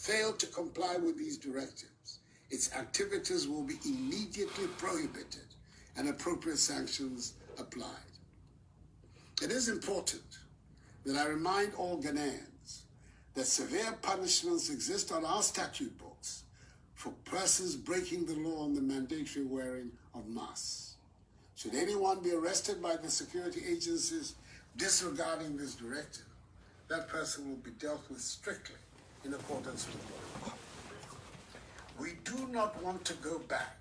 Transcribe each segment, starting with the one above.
fail to comply with these directives, its activities will be immediately prohibited and appropriate sanctions applied. It is important that I remind all Ghanaians that severe punishments exist on our statute books for persons breaking the law on the mandatory wearing of masks. Should anyone be arrested by the security agencies disregarding this directive, that person will be dealt with strictly in accordance with law. We do not want to go back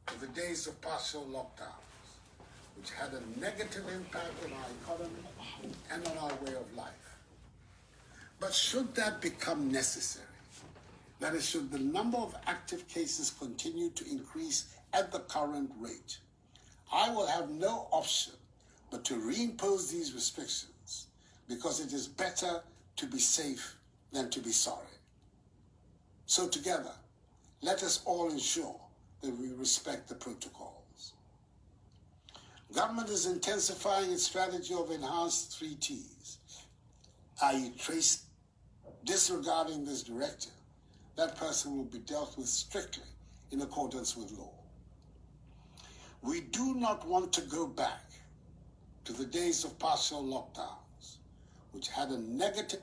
to the days of partial lockdowns, which had a negative impact on our economy and on our way of life. But should that become necessary, that is, should the number of active cases continue to increase at the current rate, I will have no option but to reimpose these restrictions, because it is better to be safe than to be sorry. So together, let us all ensure that we respect the protocols. Government is intensifying its strategy of enhanced 3 Ts, i.e. trace. Disregarding this directive, that person will be dealt with strictly in accordance with law. We do not want to go back to the days of partial lockdowns, which had a negative.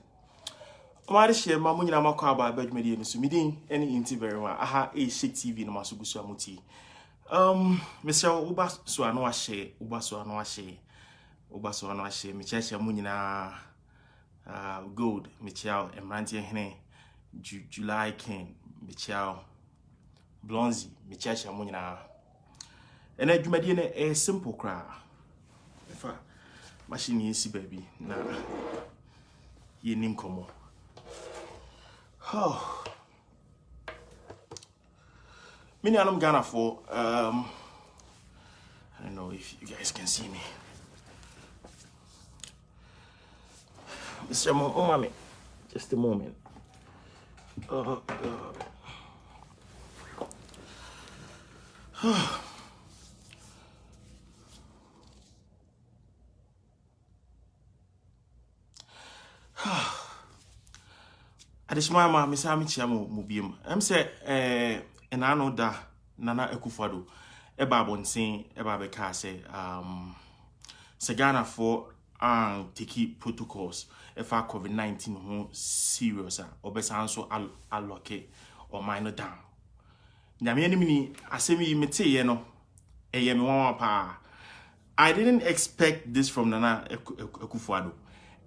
Marisha mamunyi na makwaba bed media so midin any inti very well. Aha a Shake TV na masugusu amuti. Mr. Uba so ano ahye, Uba so ano ahye. Uba so ano ahye. Michacha munyi na Gold Michel Emrantie Hene July King Michel Blonzi Michacha munyi na. And I do a simple cry. If I machine is baby na ye nim komo. Oh, many I'm Ghana for I don't know if you guys can see me. Mr. Mommy, just a moment. Adishma ma misami chiamo mubiem. Say and I know that Nana Ekufado eba bonsin eba beka say Ghana for take protocols if our COVID-19 ho serious obesa so allocate or minor down. Nyame enemy asemi mete ye no eye me wan pa. I didn't expect this from Nana Ekufado.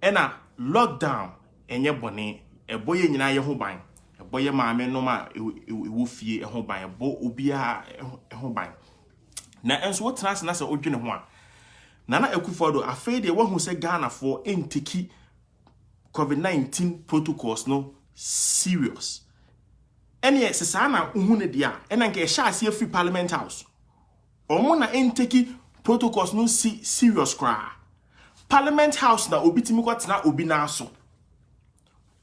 Ena lockdown enye bone a boy nyina ye ho ban a boy maame no ma ewo fie ho ban bo obia ho ban na enso what trans na se odwene ho a Nana Ekufo-Addo afei de wahu se Ghana for intiki COVID-19 protocols no serious ene sesa na uhu ne dia ena nke sha ase free Parliament House omo na intiki protocols no serious kra Parliament House na obitimi kwatena obi na aso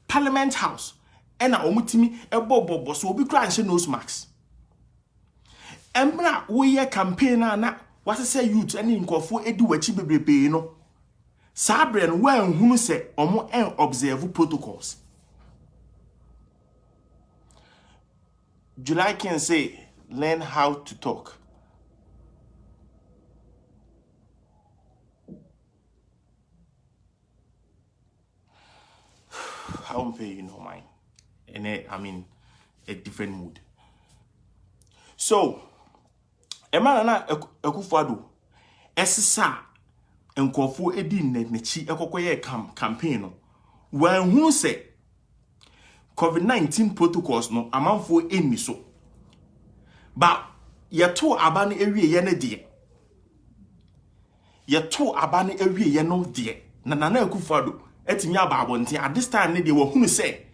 Parliament House ena omutimi ebobobo so obi kra nche nose mask embra wo ye campaign na what say youth any nkofo edi wachi bebrebe no sabre no wan hunu se omo en observe protocols July can say learn how to talk. I won't pay you no mind. And I mean a different mood. So Nana Ekufo-Addo esisa nkofo edi nechi ekokoye campaign no wan hu se COVID-19 protocols no amanfo eni so ba yeto aba na ewie ye ne de yeto aba na ewie ye no de na Nana Ekufo-Addo etimi aba abonte at this time ne de wo hunu se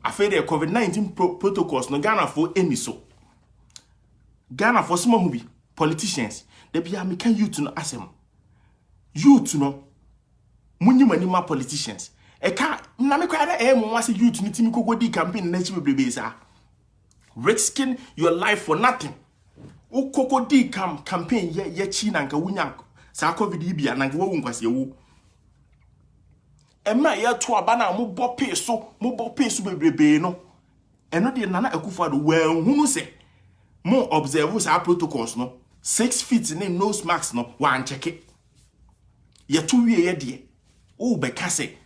afei de COVID-19 protocols no Ghana for eni so Ghana for small movie politicians they be American youth no asem youth no munyi manima politicians eka na me kwada mo wase youth ni timi kokodi campaign na chi bebrebe sa risking your life for nothing o kokodi campaign ye chi na nka wunya sa covid bia na nka wo nkwase wu ema ye to aba na mo bo pe so bebrebe no eno de Nana Akufo-Addo well hunu say mo observe sa protocols no 6 feet ne nose mask no wan check it ye to wie ye de o be ka say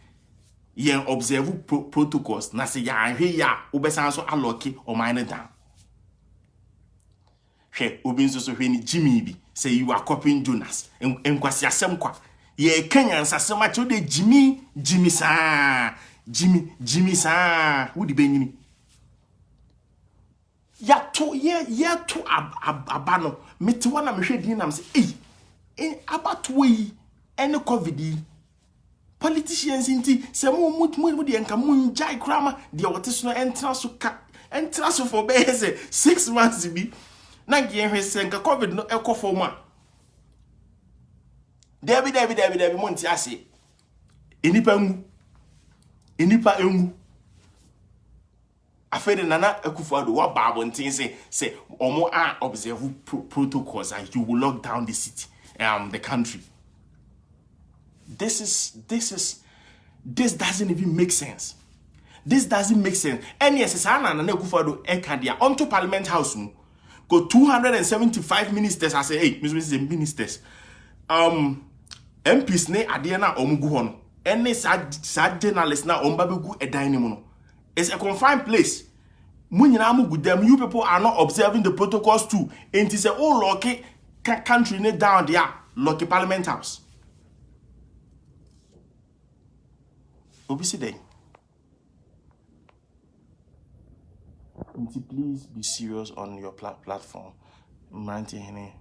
ye observe protocols na say ya hwe ya o be san so aloki o mine down hwe obi nso so hwe ni Jimmy bi say you are copying Jonas enkwasi asem kwa ye Kenyan sasem a de Jimmy sa Jimmy sa wo di benyini ya to abano meti wana mehwe din nam say abato yi ene covid politicians inti se mo de enka mo njai krama de wote so entra so for be 6 months bi na ngie hwe se enka covid no ekofo ma Debi mo nti ase enipa engu afede Nana Akufo-Addo wa babo ntin say omo observe protocols and you will lock down the city the country. This doesn't even make sense. This doesn't make sense. And yes, Nana Akufo-Addo ekadia onto Parliament House go 275 ministers. I say, hey, ministers. MPs ne ade na omugu ho no. Any sad journalists na ombabegu edan ni mu no. It's a confined place. You people are not observing the protocols too. And it's a whole lucky country down there, lucky Parliament House. Obviously, please be serious on your platform. Mantihene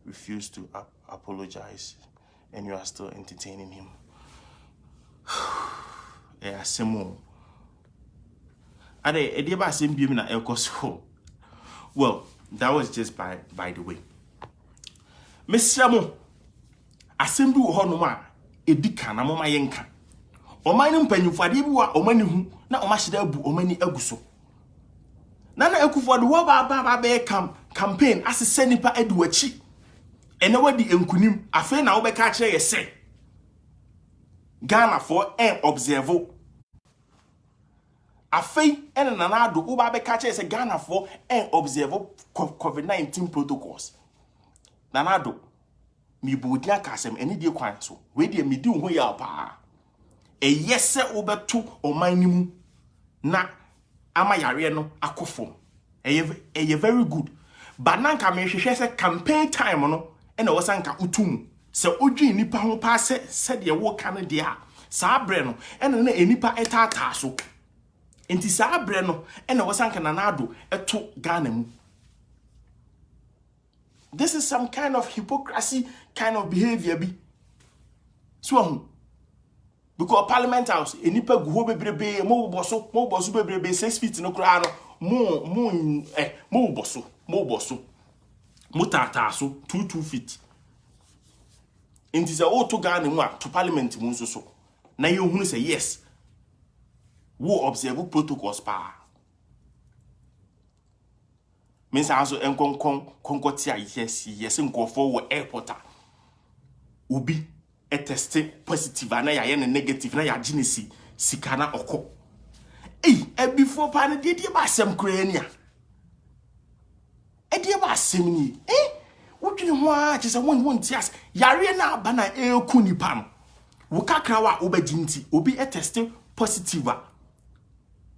refused to apologize, and you are still entertaining him. Yeah, Semo. Well, that was just by the way. Miss Samo, assembly honoma, edika na mama yenka. Omani mpanyufade bi wa omani hu na omashida bu omani aguso. Nana Akufo-Addo wa ba be campaign asese nipa edu achi. Ene wadi enkunim afa na wo be ka kire yese. Ghana for observe. Afei ene Nana Addo wo ba be ka kire yese Ghana for observe COVID-19 protocols. Nana Addo mi bu dia kasem ene die kwan so. We die mi di ho ya pa. Yese wo beto oman ni mu na ama yare no akofom. Eye very good. But nanka me hwehwe se campaign time no ene wo sanka utum. Se odwi nipa ho pa se de wo ka no de a saa bre no ene na enipa etata so. Enti saa bre no ene wo sanka Nana Addo eto Ghana mu. This is some kind of hypocrisy kind of behavior bi. So because Parliament House, enipa guho bebrebe mo boso bebrebe 6 feet no kra no mo boso mo tata so 2 feet. It is a auto Ghana mu to Parliament mu so na ye hunu say yes wo observe protocols pa means also konkotia yes nkofo wo airport obi a testing positive and ya negative na ya ginesi sikana oko before pan de ba asem krania de ba asem ni wodwene ho a che se won tias yare na aba na eku nipa no wo kakra wa obaginti obi a testing positive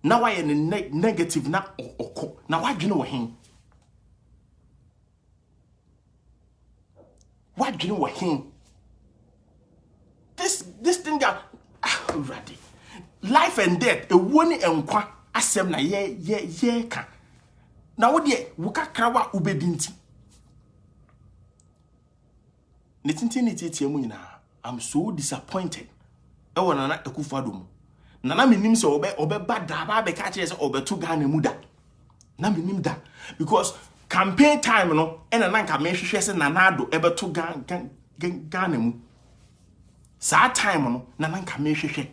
na wa ye negative na oko na wadwene wo hen this thing that ready life and death woni enkwa asem na ye ka na wo de wo kakra wa obedinti netinti mu nyina. I'm so disappointed ewo Nana Akufo-Addo mu Nana menim se obe bada ba be ka kire se obeto Ghana mu da na menim da because campaign time no ena nanka me hwehwe se Nana Addo ebeto Ghana mu sa time no nanka me hwehwe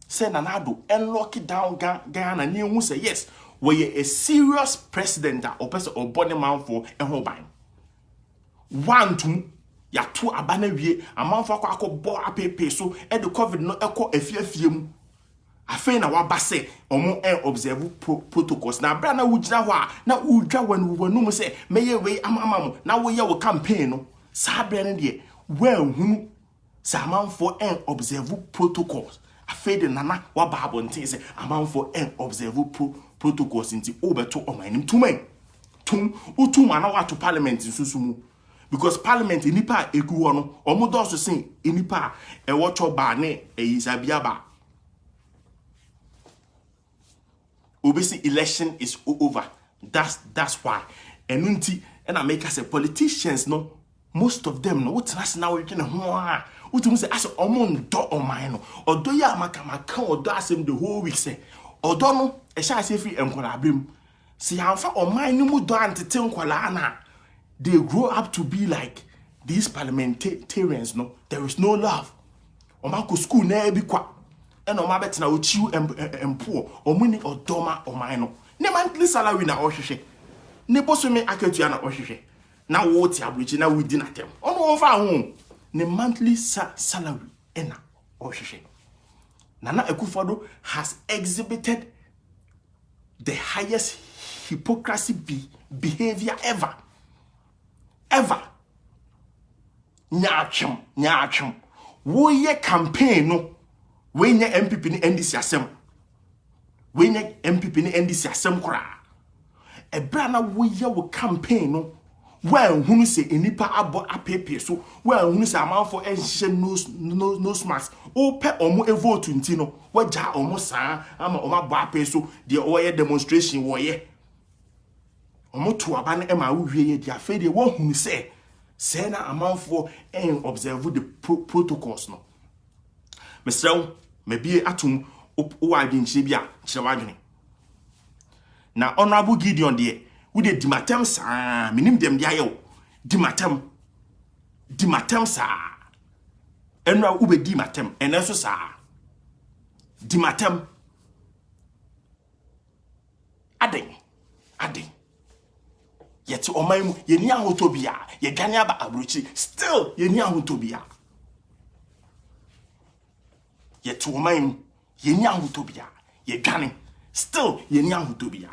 se Nana Addo unlock down Ghana ni hu say yes we a serious president or person or body man for ehun ban one to ya to abana wie amanfo akọ bo apepe so e de covid no ekọ afiafie mu afei na waba se omo observe protocols na bra na wugina ho a na udwa wanum se meye we amamam na wo ye wo campaign no sa bra ne de wanhunu sa amanfo observe protocols afei de nana waba abonte se amanfo observe protocols nti obeto omanim tumai tum utuma na wato parliament nsusumu because parliament enipa egu ho no omo do so sen enipa wo choba ne eyisabia ba obviously election is over. That's why. And unti and I make us say politicians no most of them no what nas now we can what say as omon do o mine no odo ya maka odo asem the whole week say odo no e sha say free enkola abem see amfa o mine no mu do antete enkola na they grow up to be like these parliamentarians no there is no love o mako school na e bi kwa and o ma betina o chiu empo o muni odoma o mine no ne monthly salary na o hwehwe ne boso me akatua na o hwehwe na wo ti abrochi na wudi na tem ono wo fa ho ne monthly salary na o hwehwe Nana Akufo-Addo has exhibited the highest hypocrisy behavior ever nyachum wo ye campaign no when ye MPP ni NDC asem when ye MPP ni NDC asem kora ebra na wo ye wo campaign no when hunu se enipa abo apepe so when hunu se amanfo enhye no smarts o pe omo vote nti no waja omo saa ama omo abo ape so de o ye demonstration wo ye omo to aba na ema wo hwie ye de afa de wo hunu se na amanfo observe the protocols no mesrew mebie atum o adwenche bia kire wadwene na honorable Gideon de we de dimatem sa minim dem de ayo dimatem sa enra ube dimatem eneso sa dimatem aden yet omamu ye ni ahotobia ye dwane aba abrochi still ye ni ahotobia yet omamu ye ni ahotobia ye dwane still ye ni ahotobia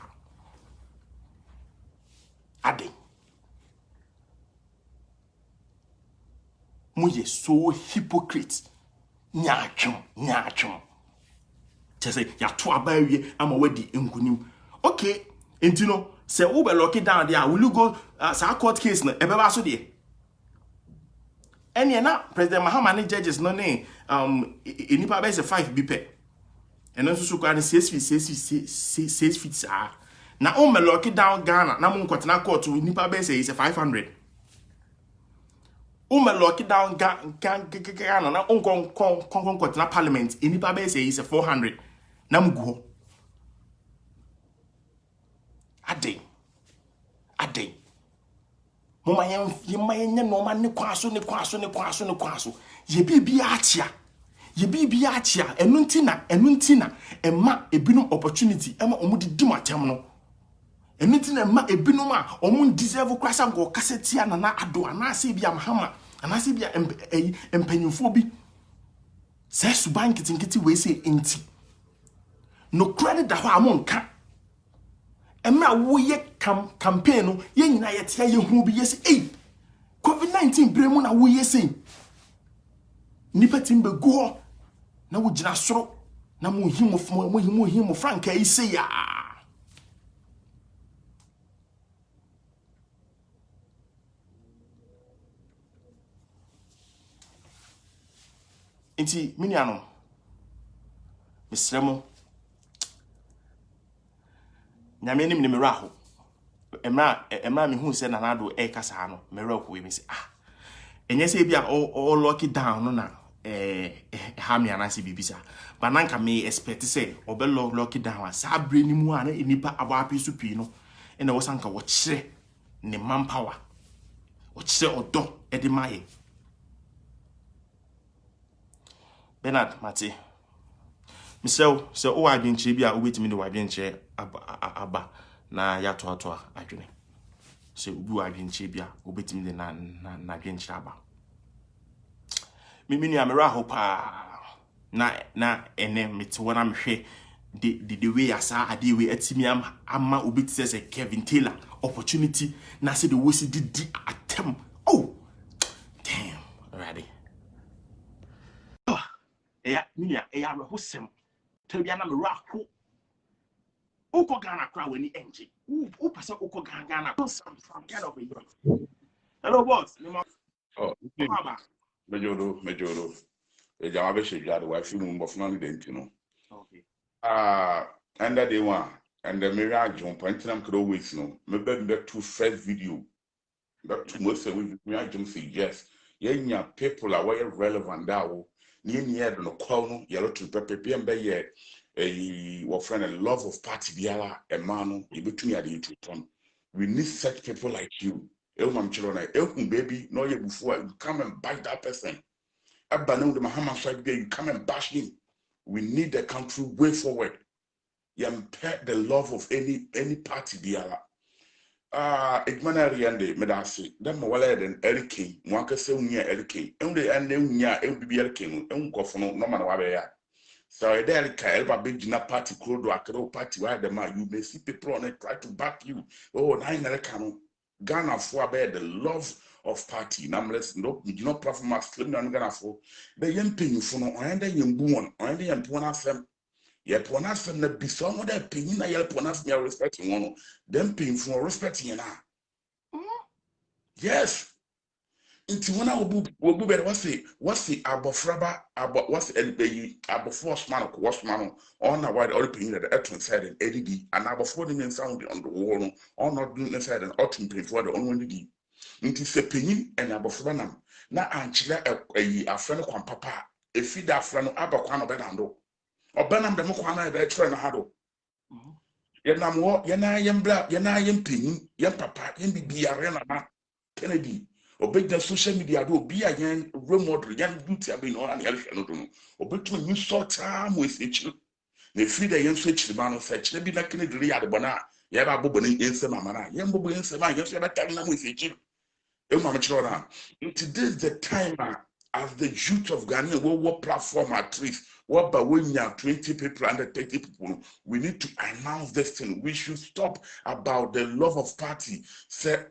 aden muye so hypocrite nyachum chese ya to abawie ama wadi enkunim okay entino say we be lock it down there will you go sa court case no ebeba so de ene na president Mahama ne judges no ne enipa be say 5 bi pe eno so kwa ne 6 feet na o me lock it down Ghana na mo nkotena court enipa be say is 500 o me lock it down Ghana na on nkotena parliament enipa be say is 400 na mo go aden mama yemanye no ma ne kwaso ye bibia achia enu ntina emma ebinum opportunity emma omudi dimatem no enu ntina emma ebinum a omun deserve kwasa ngo kasetia na Addo anase bia Mahama anase bia empanyufo bi se suban kitinkiti we say enti no credit da ho amonka emra wo ye campaign no ye nyina ye tia ye hu bi ye say COVID-19 bremu na wo ye say nipa timbe go na wo gina soro na mo himo franka yi say ya enti miniano misremo nyame nim ne mera ho emra me hu se na Addo kasa no mera ko we mi se enye se bia o lock it down no na ha me anase bibisa bananka me expect say obe lock it down sa abre ni mu ana enipa abo apesu pi no ena wo sanka wo kire ne manpower wo kire odo e de maye Bernard Mate Michelle se o adwenche bia obetimi ne wadwenche aba na ya to adwene se obi adwenche bia obetimi de na adwenche aba mimi ni amera ho pa na ene mete wona mhwe the way asa ade we atimi ama obi te say Kevin Taylor opportunity na say the way see di atem. Oh damn, already. Yeah, Nia, a wholesome. Tell me, I'm a rock. Oko Ghana crowd when the engine. Who pass Oko Ghana? Some kind of a. Hello, boss. Oh, Majoro. A Java shade, wife, you move money, didn't you know? Okay. And that they want, and the mirage on Pantinam could always know. Maybe the two first video. That two most of me, I just say yes. Yeah, people are well relevant now. Near no corner, yellow to pepper, and by yet. A friend, a love of party, Biala, a man, you between at the YouTube. We need such people like you. Elman children, Elkun baby, no, you before you come and bite that person. Abanu the Muhammad side there, you come and bash him. We need the country way forward. You impair the love of any party, Biala. Igmanari and the Medasi, then Mawale and Eric King, Wanka Sonia Eric King, and the and LBB King, and Goffano, no matter where. So there, Elba big party, Krodo, party, where the man you may see people on it try to back you. Oh, nine Ghana for the love of party. Namless, no, you know, profit my slim and Ghana for the young pin for no, and the young boon, and the young ponasem. Yet ponasem that be some of that opinion, I ponas me respecting one, them paying for respecting you now. Yes. Inti wana obu better what's the abofraba what's the abofo osman on a wide open that the etron side and ADD and abofo the sound on the wall on not doing the side and autumn pay for the only D. Inti se penyin and abofraba nam na anchila a friend of papa a feed that friend of abaquano benando or benam the mokwana be try na hado. Yenam wo yana yembla yana yempin yem papa yembi arena na Kennedy obey the social media do be a young role model young beauty abin on and help no obey to you sort time with each the free the young switch the man search be na Kennedy ya de bona ya ba bobo ni ensem amana yem bobo ensem an yes ya better na with each e ma mechro na today is the time as the youth of Ghana what platform at least what but when you have 20 people under 30 people we need to announce this thing. We should stop about the love of party say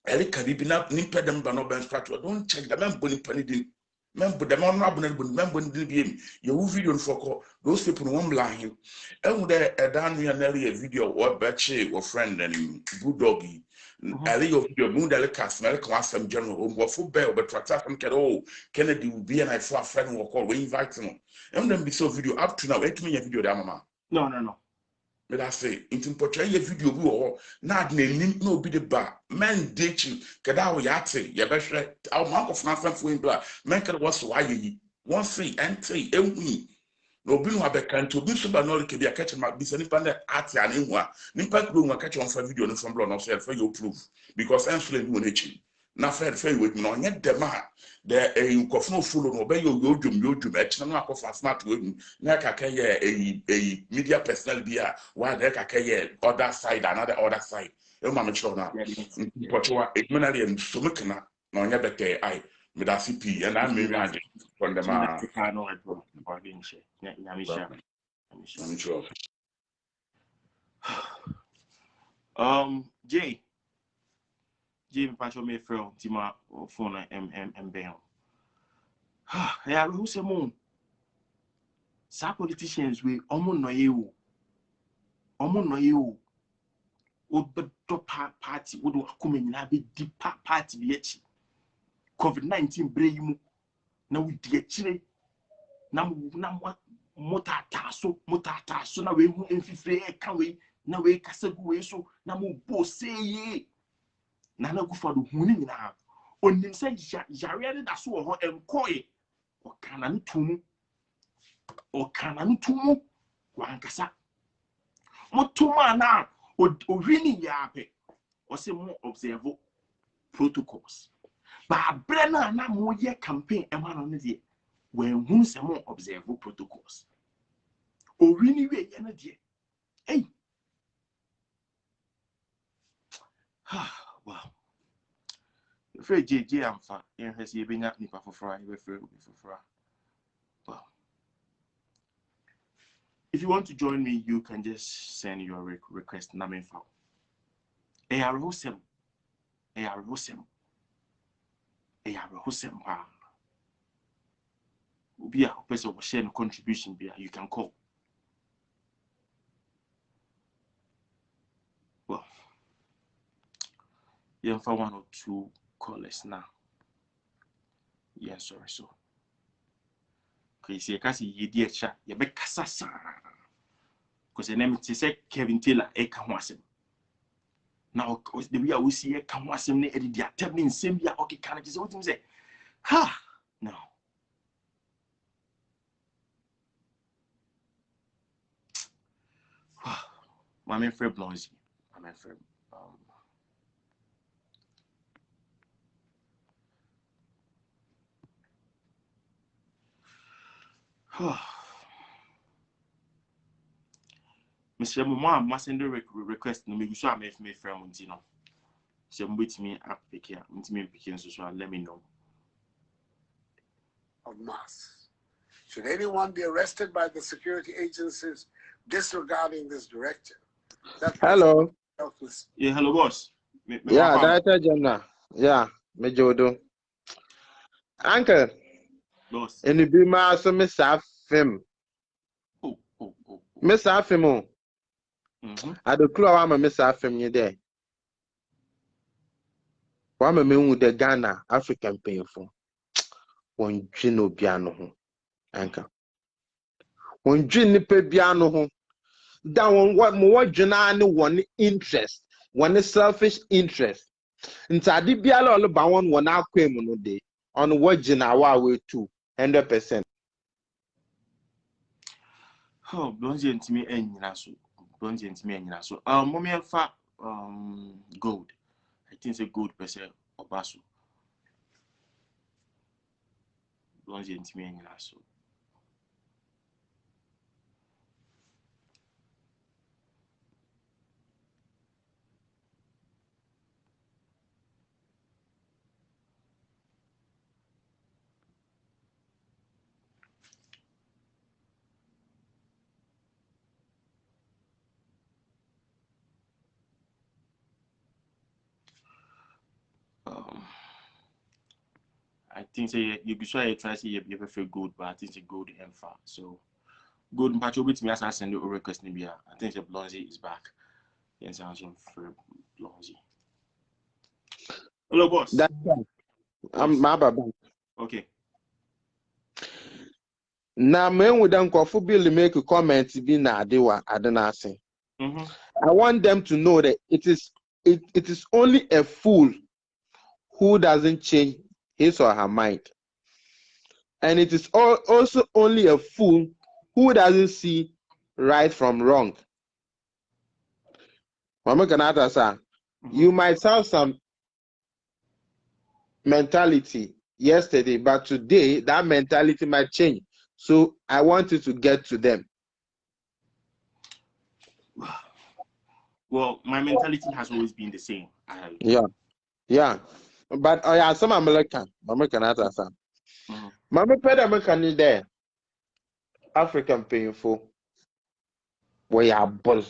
Eric Caribina, Nimpa them Banoban structure. Don't check the man bunny penny. Member the man Rabban, member DBM. You video for those people won't lie him. And there a down here nearly a video or Betche or friend and good doggy. Ali of your moon delicate, medical some general home, what full bell, but tractor from Kado, Kennedy will be and I for a friend will call, we invite them. And then be so video up to now, 8 million video, Damama. No. But I say, into portray a video or not name no be the bar. Man ditching, Kadawa Yate, Yabesha, our mark of nothing for him black. Man can was why ye won't say and say, and we. No bin wa bekan to bin so ba no ke bia catch ma bi se nipa na ati ani hu a nipa kro hu catch on for video no from blow no say for your proof because influence no echi na fair with no onye dem a the nkofo follow no be yo dwum e chena no akofa smart we na ka ka ye media personnel bia why there ka ka ye other side another other side e ma me chiro na pochowa igmenali en so mekna na onye beke ai me da CP and I me ran from them I'm sure. Jay Pacho me from Tima phone and bell. Yeah, who's a moon? Some politicians we almost know you. Would but party would come in have a deep party be COVID-19 brain. Now we get chile. Now what motataso na we who infiltrate can we now we casagu so now mo say ye. Nana go for the huni na on him say jariade da so ho enkoe o kanan tumu wankasa motuma na o hwini yape o se mo observe protocols ba bre na mo ye campaign e ma no ne de when hu se mo observe protocols o hwini we ye na de hey wow. If a JJ am fa, in has ye been at Nipa for fry, with fur. Well, If you want to join me, you can just send your request. Namin file. AR-Hosem. AR-Hosem. AR-Hosem. Be a person who share contribution. You can call. Well, you have 1 or 2 callers now. Yeah, sorry, so. Okay, see, I can't see you dear chat. You be Cassasa. Because the name is Kevin Taylor, a Kawasim. Now, the way I will see a Kawasim, they edit their tabling, same year, okay, can I just what him say? Ha! No. My man, Fred Blonsey. My man, Fred. Mr. Mama, must send a request. No, maybe so I may make friend with you. So I'm with me up here. So let me know. Of mass. Should anyone be arrested by the security agencies disregarding this directive? Hello. Yeah, hello, boss. Yeah, Director General. Yeah, Mejodo. Uncle. Boss. And you be my so Miss Afim. Oh. Miss Afimo. I do clue I'm a Miss Afim you there. Why me with the Ghana African painful. One Gino Piano. Uncle. One Gino Piano. That one what Janani one interest. One selfish interest. Nti biala all ba won wona akwem no de on what gina wa we 200%. Oh, Blonsey and me and so. Blonsey and me and so. Mommy and fat gold. I think it's a gold person or basu. Blonsey and me and so. I think say you be sure you try to say you prefer gold, but I think it's a gold and fat. So gold and patch over to me as I send you a request. I think the Blonsey is back. Yes, I'm for Blonsey. Hello, boss. That's I'm my baba. Okay. Na men with them kofu bill make a comment be na adewa adenase. I want them to know that it is only a fool who doesn't change his or her mind. And it is also only a fool who doesn't see right from wrong. Mama Kanata sir, you might have some mentality yesterday, but today that mentality might change. So I want you to get to them. Well, my mentality has always been the same. Yeah. But some American Kanata sir. Mama Ped American is there. African painful. We are bull.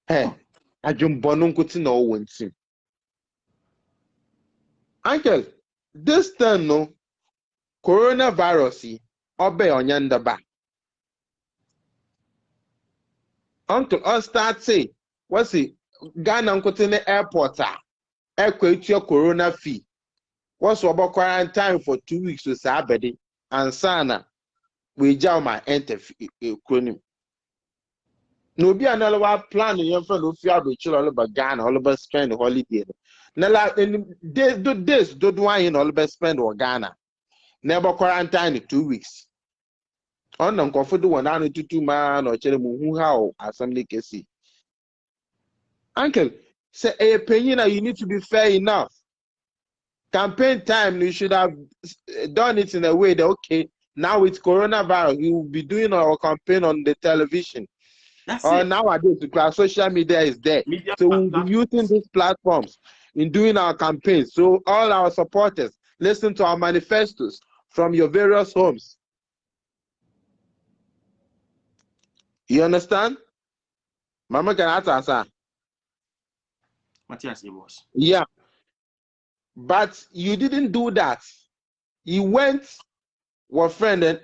Hey, I jump bonum kuti no one team. Uncle, this time no coronavirus obe onyandaba. Uncle, I start say, what's it? Ghana kuti ne airport equate your corona fee. What's about quarantine for 2 weeks to Sabedi and Sana? We jail my enter chronim. No be another plan in front of you all about Ghana, all about spend holiday. Nala this do wine all about spend or Ghana. Never quarantine in 2 weeks. On them comfortable 1 to 2 man or cheremu how assembly can see. Uncle, say a opinion you need to be fair enough. Campaign time you should have done it in a way that okay, now with coronavirus we will be doing our campaign on the television. Nowadays, because social media is there. So we'll be using these platforms in doing our campaigns. So all our supporters, listen to our manifestos from your various homes. You understand? Mama can answer. Matthias, it was. Yeah. But you didn't do that. You went, your friend, and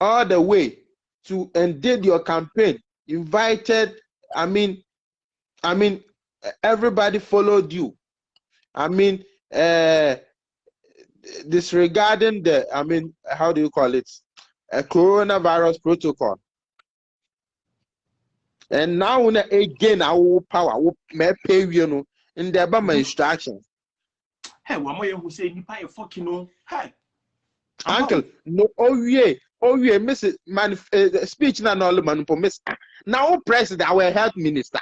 all the way to and did your campaign. Invited, I mean, everybody followed you. Disregarding the, how do you call it? A coronavirus protocol. And now again, I will power, I will pay you in the Obama instructions. Hey, one more who say you pay fucking no. Hey, Uncle, no, miss speech na no man for miss. Now president, our health minister.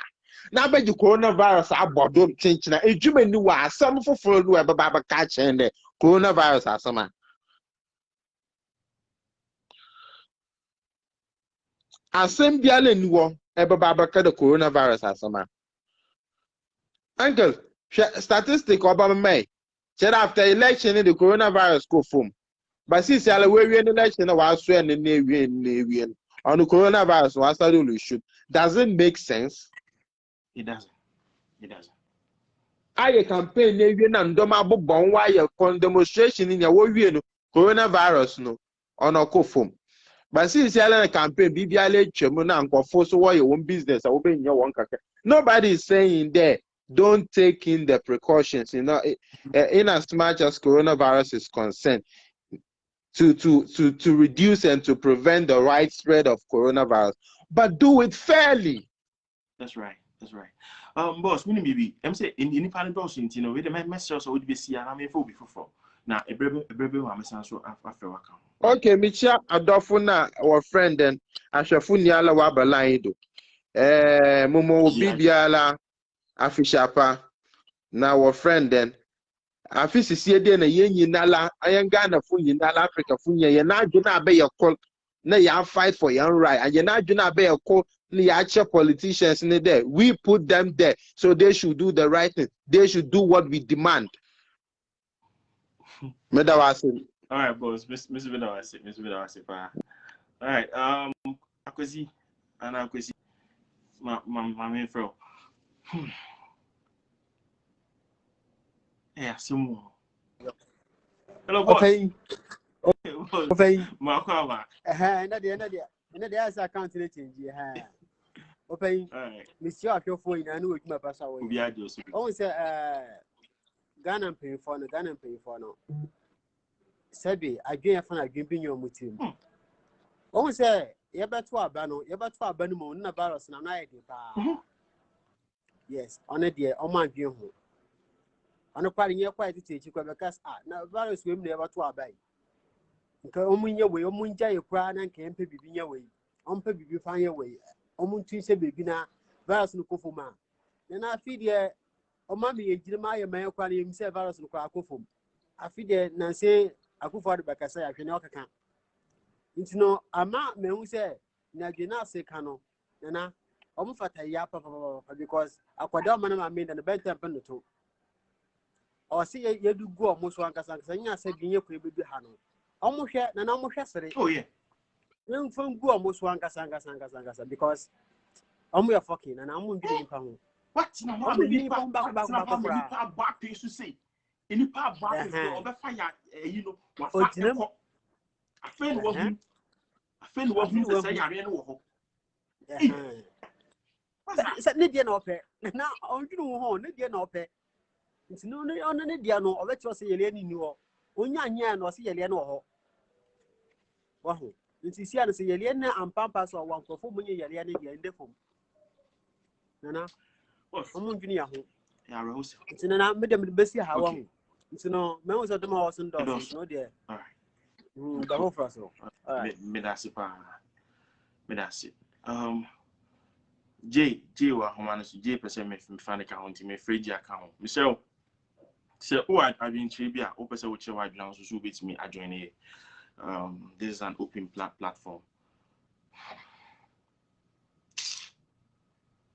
Now be the coronavirus abodom chinchina. Ejuma ni wa some for follow e baba catch and the coronavirus asama. Asem biale ni wo e baba ka the coronavirus asama. Uncle, statistic obama may. Said after election the coronavirus go form. But since you are wearing election, I was swearing in Navy on the coronavirus, was started shoot. Does it make sense? It doesn't. It doesn't. I campaign Navy and Domabo Bon wire demonstration in your coronavirus no on a co-form. But since you are a campaign, BBL Chemuna and force away your own business, open your one campaign. Nobody is saying there, don't take in the precautions, in as much as coronavirus is concerned. To reduce and to prevent the widespread of coronavirus, but do it fairly. That's right. That's right. Boss, maybe I'm saying in any part of the you know, with the message would be see and I'm for before. Now, a brave I'm so after work. Okay, Micha Adofuna, our friend, and Ashafuniala Wabalaido. Momo Bibiala Afishapa. Now, our friend, then. Afisi sie de na yenyi nala ayenga na funyi nala Africa funya ye na adwuna abe ye call na ya fight for your right and ye na adwuna abe ye call na ya che politicians in there. We put them there so they should do the right thing. They should do what we demand. Medawase. All right, boss. Miss Medawase. All right. Akwesi and Akwesi my main fro. Yeah, some. Hello, boss. Okay. Makwa. Na dia as account na change ha. Okay. All right. Monsieur Akofo ina na odwuma pasa wo. Obi ajo so. On say Ghana pay for no. Sabi adwen fa na adwen bi nyom mutim. On say ye beto aba no mo na virus na na ye de pa. Yes, on there o man dwen ho. Ano kwari nye kwa eti echi kwa because na virus we mu na ye beto aba yi. Nka omunye we omunja ye kwa na nka empe bibi nya we. Ompe bibi fa ye we. Omuntu se bebi na virus no kofoma. Na afi de oma me yejire ma ye man kwa na yem se virus no kwa akofom. Afi de na se akofo de bakasa ya hwe na okaka. Nti no ama me hu se na dwe na se ka no na omu fata ya papa because akwada ma na ma me na benta pe no to. O se ye du gu omu so ankasa nya se dwe ye kwa bebi ha no. Omu hwe na omu hwe sere. Oh yeah. When from go almost one gasa because I'm fucking and I'm going to pound. What? No, I'm back to say. Any part back over fire, you know, what I feel what you say. I know. Nidia no pay. Now, on you know, Nidia no pay. It's no on Nidia no, or let you say Yeleni knew. Onya no see Yeleno. Wahoo. Nti si ana se yele na ampampa so wa nkofo munye yele na dia ndefom nana omun dwini ya ho ya rehouse nti nana me dem besi ha wa ho nti no me wo so dem ha so ndo no de all right da ho fra so me that's it J wa homano so J person me fani ka ho nti me free J account me say o adwin chiri bia o person wo che wa adwan so betimi adjoin here. This is an open platform.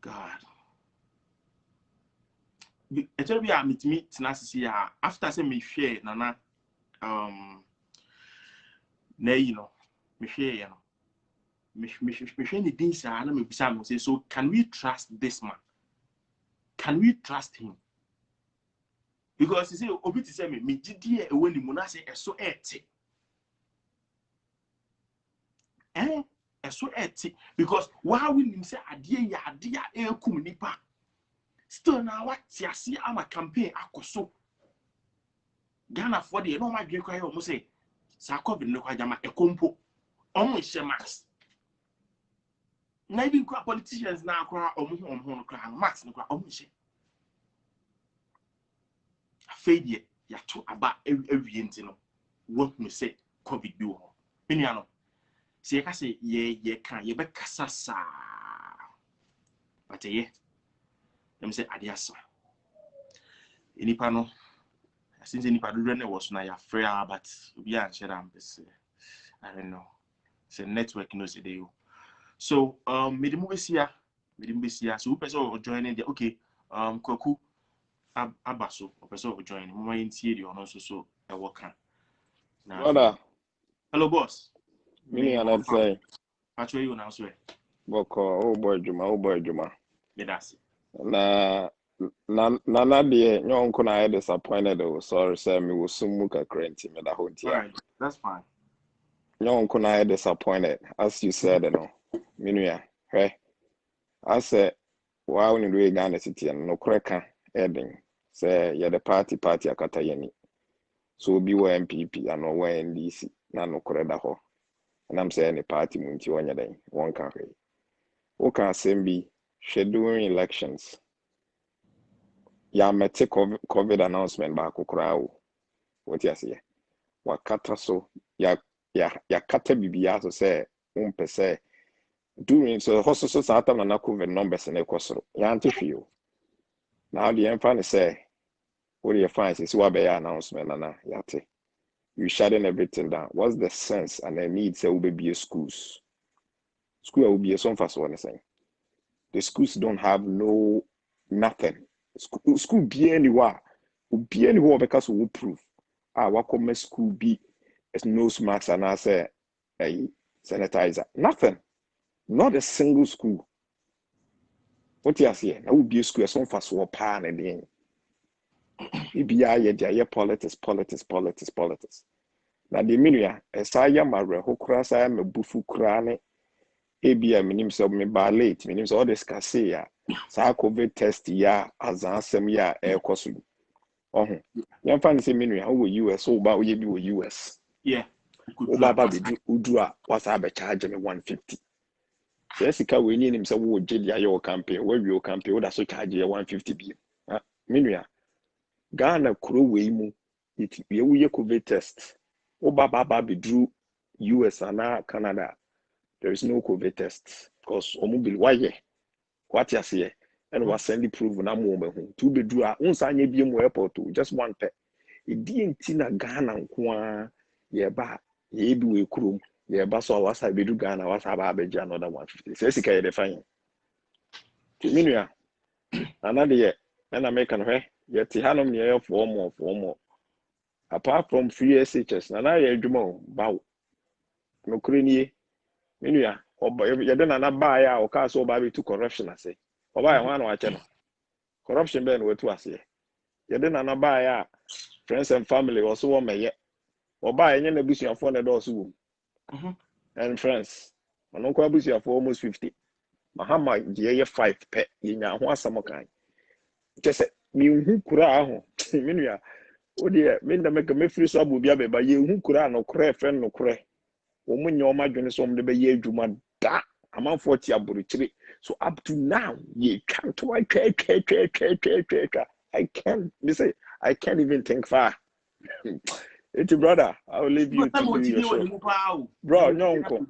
God. It will be a meet tenacity after say me share nana you know me share you know say, so can we trust this man? Can we trust him? Because you say, Obi to say me GDA when the monase so eti. So eti. Because why will him say adia kum nipa? Still now what tiasi ama campaign akoso. Ghana for the no my drink cry almost say, Sako bin no kwajama ekompo. Almost max. Now even politicians now cry cry max no cry almost. Failure ya to about every no what me say COVID do many ano say ka say ye can ye be kasa sa but ye them say adiasa enipa no since enipa do na was na ya free but obi an share am say I don't know say network no say dey so me the movie here so who person joining there okay Kwaku Abaso, or person will join. Mama in theory on also so a worker. Brother, hello, boss. me and I'd say, Actually, you now swear. Boko, oh boy, Juma. Yeah, that's it. Na dear, no one could I disappointed. Oh, sorry, sir, me was some muka cranty me the whole All right, that's fine. No one could I disappointed, as you said, no. Minuya, hey, I said, wow, you do a Ghana city and no cracker, heading. Say, you're the party akata yeni. So be where MPP and no where NDC, no correda ho. And I'm saying the party munti one day, one can hear. Okay, same be scheduling elections. Ya mete COVID announcement back crowd. What you say? Wakata so ya kata bibia so say say during so hospital so atam na COVID numbers na ekosoro. Ya antifio. Now the emphasis say what do you find? Is what be announcement na yate. You shutting everything down. What's the sense and the need say will be schools? School will be a some fast one saying. The schools don't have nothing. School be anywhere because we will prove. What come school be as nose mask and I say a sanitizer. Nothing. Not a single school. What you say? That would be a school as some fast war pan and then. Politics. Na the minia esaya mare hokura saya me bufu kurane ebia minim se me ba late minim se all this kase ya sa COVID test ya azansem ya ekoso ohun yan fa ni se minia wo US o ba o ye bi wo US Yeah. o ba be udu a wasa be charge me 150 se sika we ni nim se wo gye ya your campaign we wi o campaign wo da so charge ya 150 bi minia Ghana kuro we mu it we ye COVID test Obaba be drew US and Canada. There is no COVID test because omubil waye. What you say? And was sending proof na mo home. To be drew unsanye bi mo airport just one pet. It didn't tina Ghana kwa ye ba ye bi we krum ye ba so wasa be do Ghana wasa ba beja another 150. Say sika ye define. Minua. Another ye na make an he ye ti hanom ye for more. Apart from free SHS, na ye adwuma bawo. No krenie. Minua, ye de na ba ya o ka so ba be to corruption ase. Oba ya wan no ache no. Corruption be no wetu ase. Ye de na ba ya friends and family also wo meye. Oba ya nye na busuafo na do so wo. And friends. Ono kwa busuafo almost 50. Mahama ye 5 pe ye nya ho asamo kan. Kese mi hu kura ho. Minua Odia, Minda make me free so abu bia beba ye hu kura no kura friend no kura. Omunye oma dwene so mde be ye adwuma da. Amanfo ti aburichiri. So up to now, ye can't I can't I can't even think far. It's brother, I will leave you to do your show. Bro, no uncle.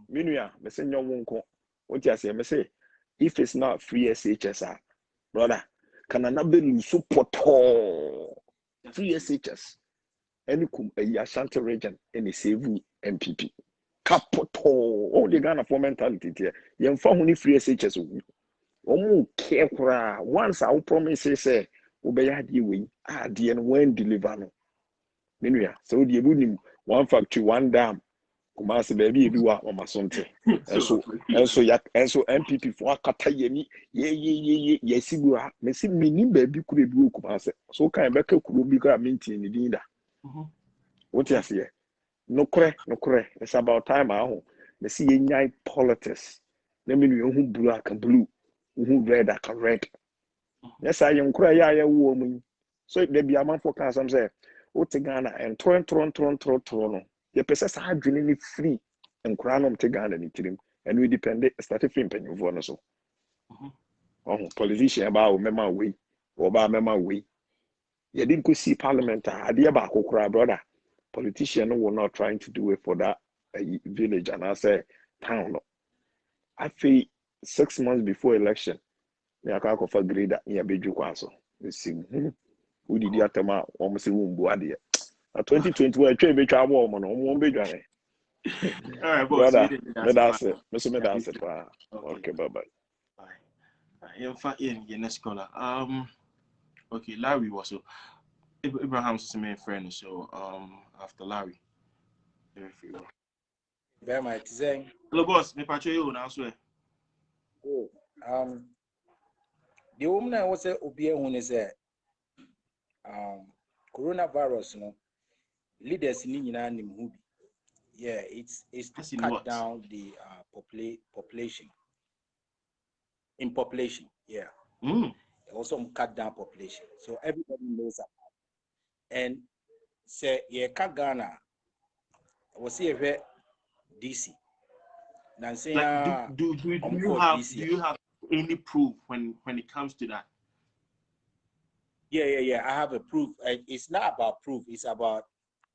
Minua, me say no uncle. What you say? Me say if it's not free SHS, brother, can another lose support free SHS any Ashanti region any save MPP capoto all the Ghana for mentality here you found free SHS omu care kura once I will promise say obey the way the and when deliver no menuya so the bunim one factory one dam Kumasi baby ebi wa mama sonte. Enso MPP for akata yemi ye sigura. Me si minim baby kure bi wo Kumasi. So kan be ka kuro bi ka minti ni dinda. What you say? No kore. It's about time aho. Me si ye nyai politics. Na me nu hu blue aka blue, hu red aka red. Yes I am kura ya wo mu. So there be amount for can some say what Ghana and tron no. Ye pese sa adwene ni free and crown te Ghana ni tirim and we depend started film penyo no so. Politician ba o mema we or ba mema we. Ye didn't go see parliament ade ba kokora brother. Politician were not trying to do it for that village and I say town. I feel 6 months before election. Me akako for grader ya beju kwaso. We see who did you atema almost say wumbu ade. 2020 we try be twa bo mo no mo be dwane. All right, boss. Brother, that's it. Me that's it. Okay, bye. In fact, in next caller. Okay, Larry was so Abraham's main friend. So after Larry, Very much saying. hello, boss. Me patch you now, swear. Oh, the woman I was a Obia when is a coronavirus, no leaders in movie. Yeah, it's to cut down the population. In population, yeah. Also cut down population. So everybody knows that. And say yeah, Ghana. I was here DC. Like, do you have any proof when it comes to that? Yeah. I have a proof. It's not about proof. It's about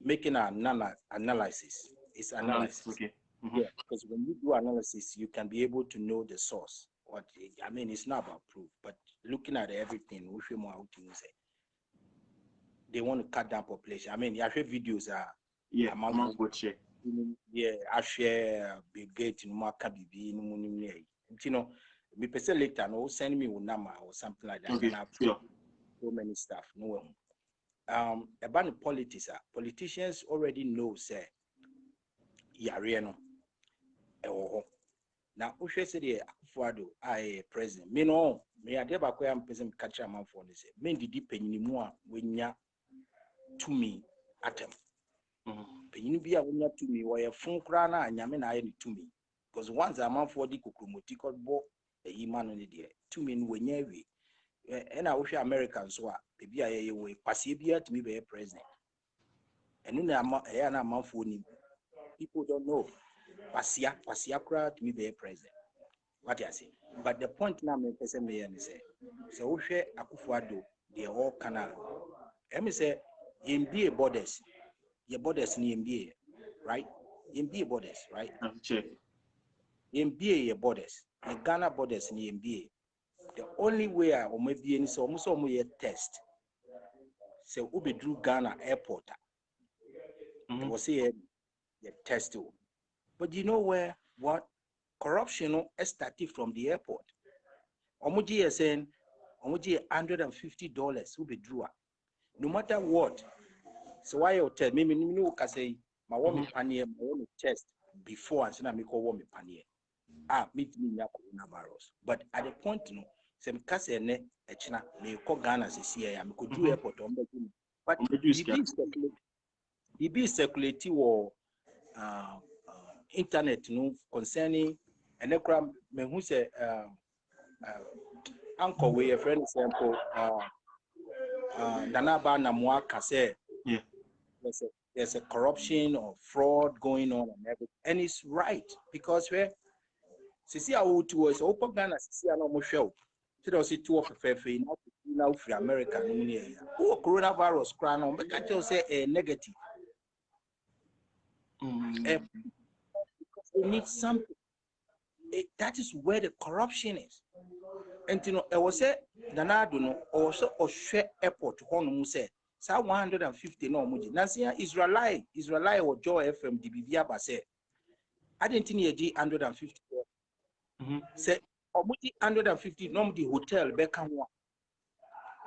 making an analysis. It's analysis. Okay. Yeah, because when you do analysis, you can be able to know the source. It's not about proof, but looking at everything, we feel more they want to cut down population. I share videos among what share. Yeah, I share big gate in my kabibi me person later no send me a number or something like that. Okay, and I have so many stuff. No about the politicians already know say no. Now who should say the Fuado I president. Me no me I never am president catch a man for this. Me did penny more when ya to me atem. Penny be a when ya to me or a phone crana and yamen I to me. Because once a man for the kukumoti could bo a man on the dear. 2 men when ye we. And I wish Americans were maybe I way passibia to me be a president. And then I'm a man for people don't know. Pasia crowd to me be a president. What you say? But the point now me person me say. So we share Akufo-Addo, they all canal. Let me say, MBA borders, your borders in MBA, right? MBA borders, right? Check. MBA your borders, the Ghana borders in MBA. The only way I may be in so almost test. So we drew Ghana airport. It was here the test. But you know what corruption started from the airport. Omuji is saying omuji $150 will be drew. No matter what. So why you tell me no can say my woman panier, my woman test before and say me call woman panier. Meet me coronavirus. But at the point some kase ne echina me call Ghana says here me could do airport on but the be circulating or internet concerning and me who say uncle we a friend example Nanaba Namwaka say there's a corruption or fraud going on and everything. And it's right because where Sisi awu to us open Ghana Sisi no show. So there 2 of a now free America no money. Who coronavirus crown on but I say a negative. Because they need something. That is where the corruption is. And I was say Nanado no also or share airport on say sa 150 no muji. Nasia Israelite or Joy FM DBBA say I didn't think 150. Say omuti 150 no the hotel beka ho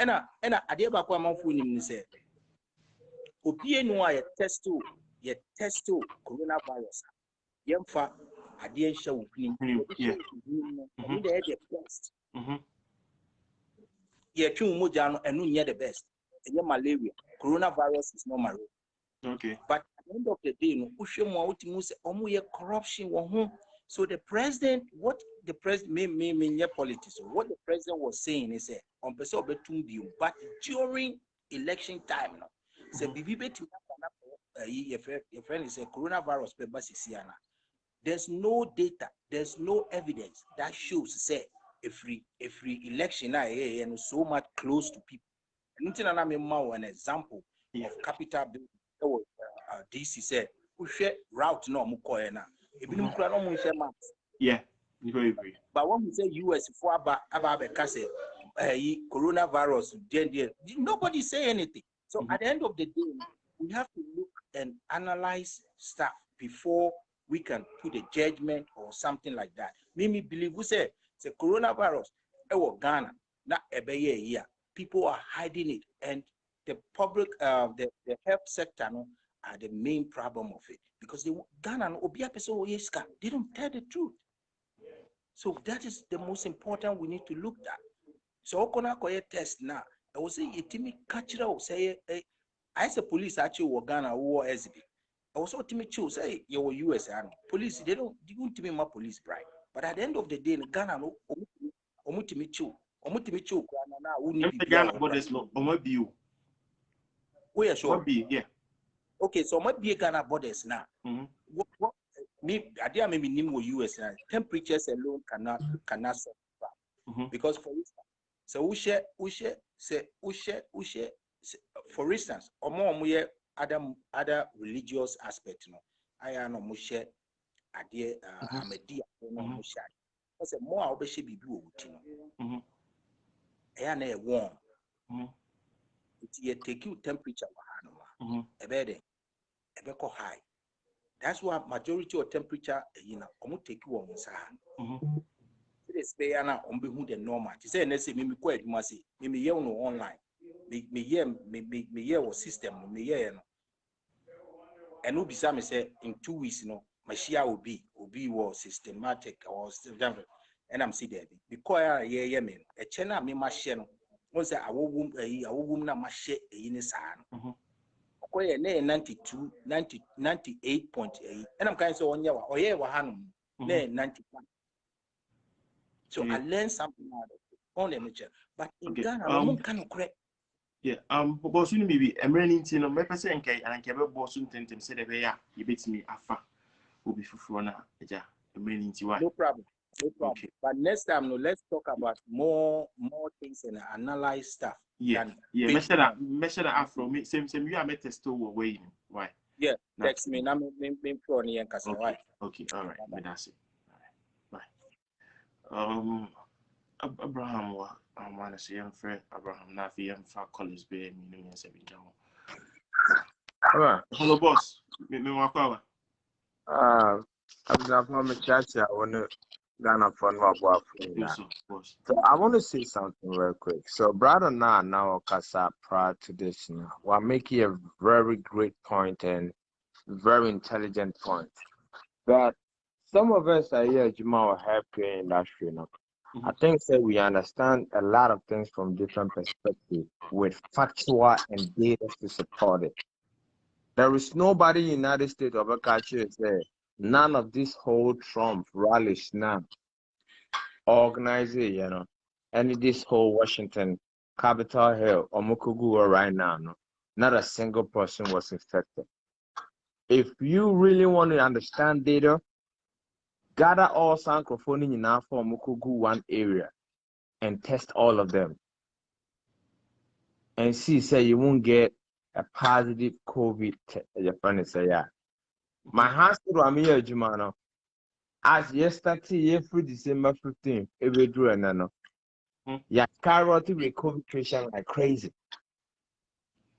ena ade ba kwa manfo nim ni say opie no a ye test coronavirus Yemfa adeɛ nhyɛ wo hwene Yeah. ɛno deɛ ɛyɛ the best. Mhm. Yɛtwe wo mogya no ɛno nyɛ the best. Ɛnyɛ malaria. Coronavirus is not malaria. Okay. But at the end of the day, no, corruption. So the president, what the president, politics. What the president was saying is, but during election time, no, so your friend is a coronavirus. There's no data, there's no evidence that shows say every election and so much close to people. An example of capital building. DC said, we share route no mukoena. Yeah, you very agree. But when we say US for about coronavirus, nobody say anything. So at the end of the day, we have to look and analyze stuff before we can put a judgment or something like that. Mimi believe we say the coronavirus, Ghana, not a year. People are hiding it, and the public, the health sector, no, are the main problem of it, because Ghana they don't tell the truth. So that is the most important we need to look at. So okona koye test now. I will say itimi kachira say I say police actually wo Ghana wo SB. I was ultimately choose say you US Army. Police they don't me my police bribe. But at the end of the day, Ghana no omutimi choose. Omutimi choose na woni bi Ghana borders no omabiu. We are sure. Yeah. Okay, so might be Ghana borders now. What me idea maybe name US temperatures alone cannot solve. Because for instance, so we share for instance, or more other religious aspect, no. I am no share idea Ahmadiyya no share. I say more I'll be be blue, I warm. It take you temperature a bed high. That's why majority of temperature take you on side. It's now on behind the normal. To say me quite must say me online. Me system me and no be some say in 2 weeks my share will be was systematic or and I'm see there because me a channel me my share once I will na my share in his hand. 92, 98.8, and I'm kind of on your or 91. So I learned something out of it on the nature. But in Ghana, I'm kind of correct. Yeah, but soon maybe I'm running to no me person and I can be boss soon tentem say the way you bet me afa will be for now. Yeah, I'm running to no problem. No problem. Okay. But next time, let's talk about more things and analyze stuff. Yeah, measure that afro. Same. You are met still away. Why? Yeah, text me. I'm okay. Okay, all right. That's it. All right. Bye. Abraham, I want to say I'm friend Abraham. Nafi, I'm for Collins Bay. Me no say we can. Hello, boss. Me walk over. I'm not from Chacha. I want to Ghana fund my So I want to say something real quick. So brother now Kasa prior to this now, we're making a very great point and very intelligent point. But some of us are here, Jamal, healthcare industry now. I think that we understand a lot of things from different perspectives with factual and data to support it. There is nobody in the United States of a culture say none of this whole Trump rallies now organize it, and this whole Washington, Capitol Hill, or Mukugu right now, not a single person was infected. If you really want to understand data, gather all Sankophone in for Mukugu one area and test all of them. And see, say you won't get a positive COVID test. Your friend say, yeah. My hospital, I'm here, Jumano. As yesterday, every December 15th, every drew and no. Yeah, carrot with COVID patient like crazy.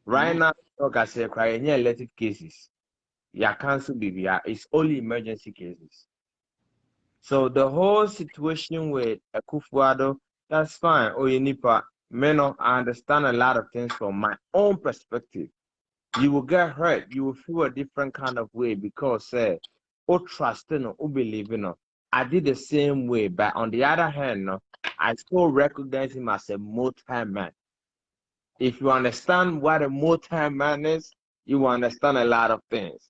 Right now, like I say, crying elective cases. Yeah, cancel BBR. It's only emergency cases. So the whole situation with Akufo-Addo, that's fine. Oh, you need I understand a lot of things from my own perspective. You will get hurt. You will feel a different kind of way because or trust no, or believe no. I did the same way, but on the other hand, no, I still recognize him as a multi-man. If you understand what a multi-man is, you will understand a lot of things.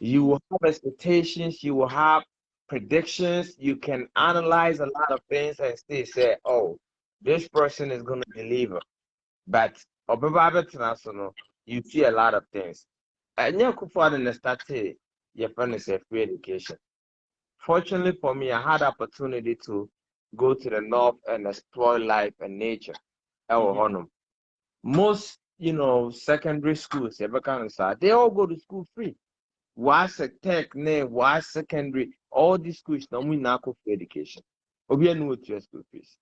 You will have expectations, you will have predictions, you can analyze a lot of things and still say, oh, this person is going to deliver. But you see a lot of things. And you could find in the started your friend is a free education. Fortunately for me, I had opportunity to go to the north and explore life and nature. Most, secondary schools, they all go to school free. Why tech, why secondary, all these schools don't we now for free education. We know what your school fees.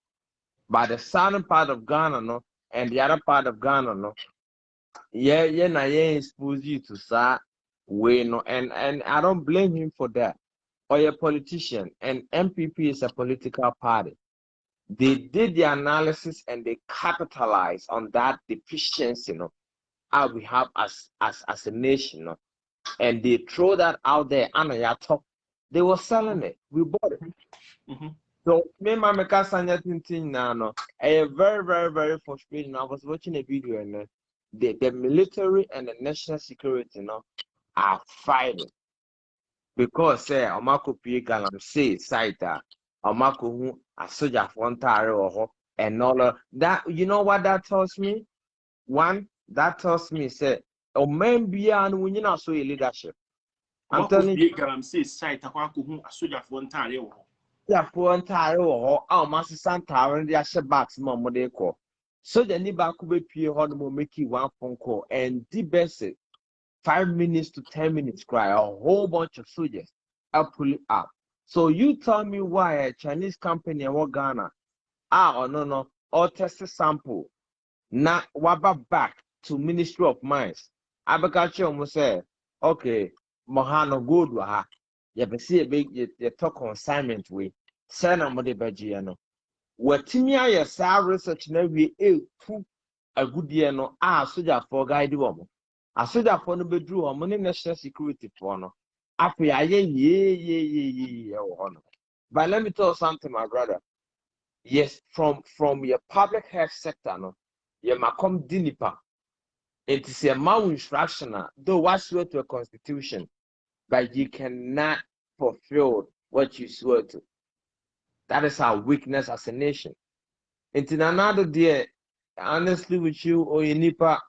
But the southern part of Ghana, no, and the other part of Ghana, no, yeah, expose you to that way, no, and I don't blame him for that. Or a politician, and MPP is a political party. They did the analysis and they capitalized on that deficiency, how we have as a nation, and they throw that out there and they were selling it. We bought it. So me and my Sanya Tintin now, very, very, very frustrating. I was watching a video and the military and the national security are fighting. Because Omako P. Galam say Saita, Omako who a soldier for Ontario and all that. You know what that tells me? One, that tells me say, oh man beyond when you not so leadership. I'm telling you, Galam say Saita who a soldier for Ontario. Yeah, for Ontario or Master Santa and the Asher Backs Mamma de call. So the Niba could be pure honeymoon make you one phone call and the best 5 minutes to 10 minutes cry a whole bunch of soldiers. I'll pull it up. So you tell me why a Chinese company in Ghana no or test a sample na waba back to Ministry of Mines. Abakachi almost say, okay, Mohano good ha. You see a big you talk consignment way. Send a mode bagiano. What Timia ya sa research na we a good year no soldier for guide woman. A soldier for no bedroom or money national security for no. After But let me tell you something, my brother. Yes, from your public health sector, no, you come dinipa. It is a malinstruction, though what's swear to a constitution, but you cannot fulfill what you swear to. That is our weakness as a nation. And in another day, honestly with you or your nipa,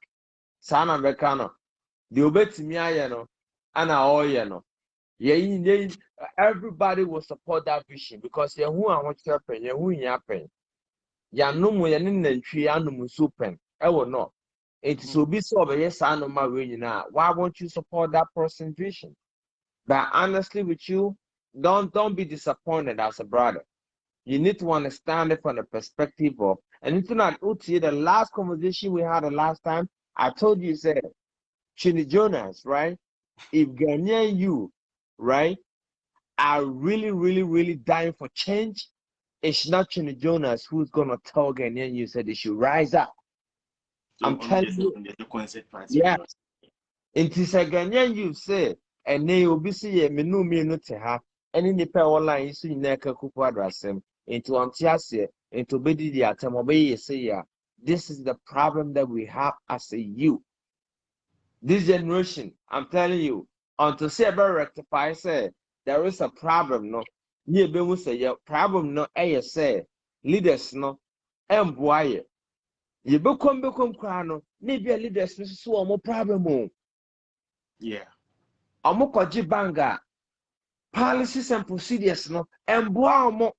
sana mekano, the obeti miayano, and our oyano. Yeah, everybody will support that vision because you who I want to happen, you who happen. Yanumu yanintri yanumu supen. No. It is be so yes, I know my way now. Why won't you support that person's vision? But honestly with you, don't be disappointed as a brother. You need to understand it from the perspective of and it's not the last conversation we had the last time. I told you said Chini Jonas, right? If Ghanaian you, right, are really, really, really dying for change, it's not Chini Jonas who's gonna tell Ghanaian you said they should rise up. I'm telling you, yeah. It is a Ghanaian you say, and they will be see a menu to have any nipa online so in Neka Kupu address him into Antiasia, into Bedi the Atamobe say, this is the problem that we have as a youth. This generation, I'm telling you, until say about rectify, say there is a problem, no. You be say your problem, no, say leaders, no, and boy. You become crown, maybe a leaders, so more problem. Yeah. Omokoji banga policies and procedures, no, and boy,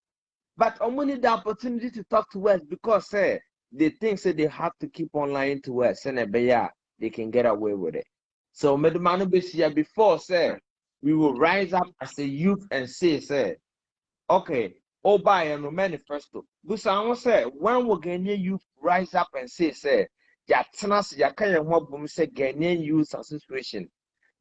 but only the opportunity to talk to us because they think they have to keep on lying to us, and they can get away with it. So, before we will rise up as a youth and say, okay, buy a manifesto. But I say, when will Ghanaian youth rise up and say, Yatanas, Yakaya Wabum say Ghanaian youth association,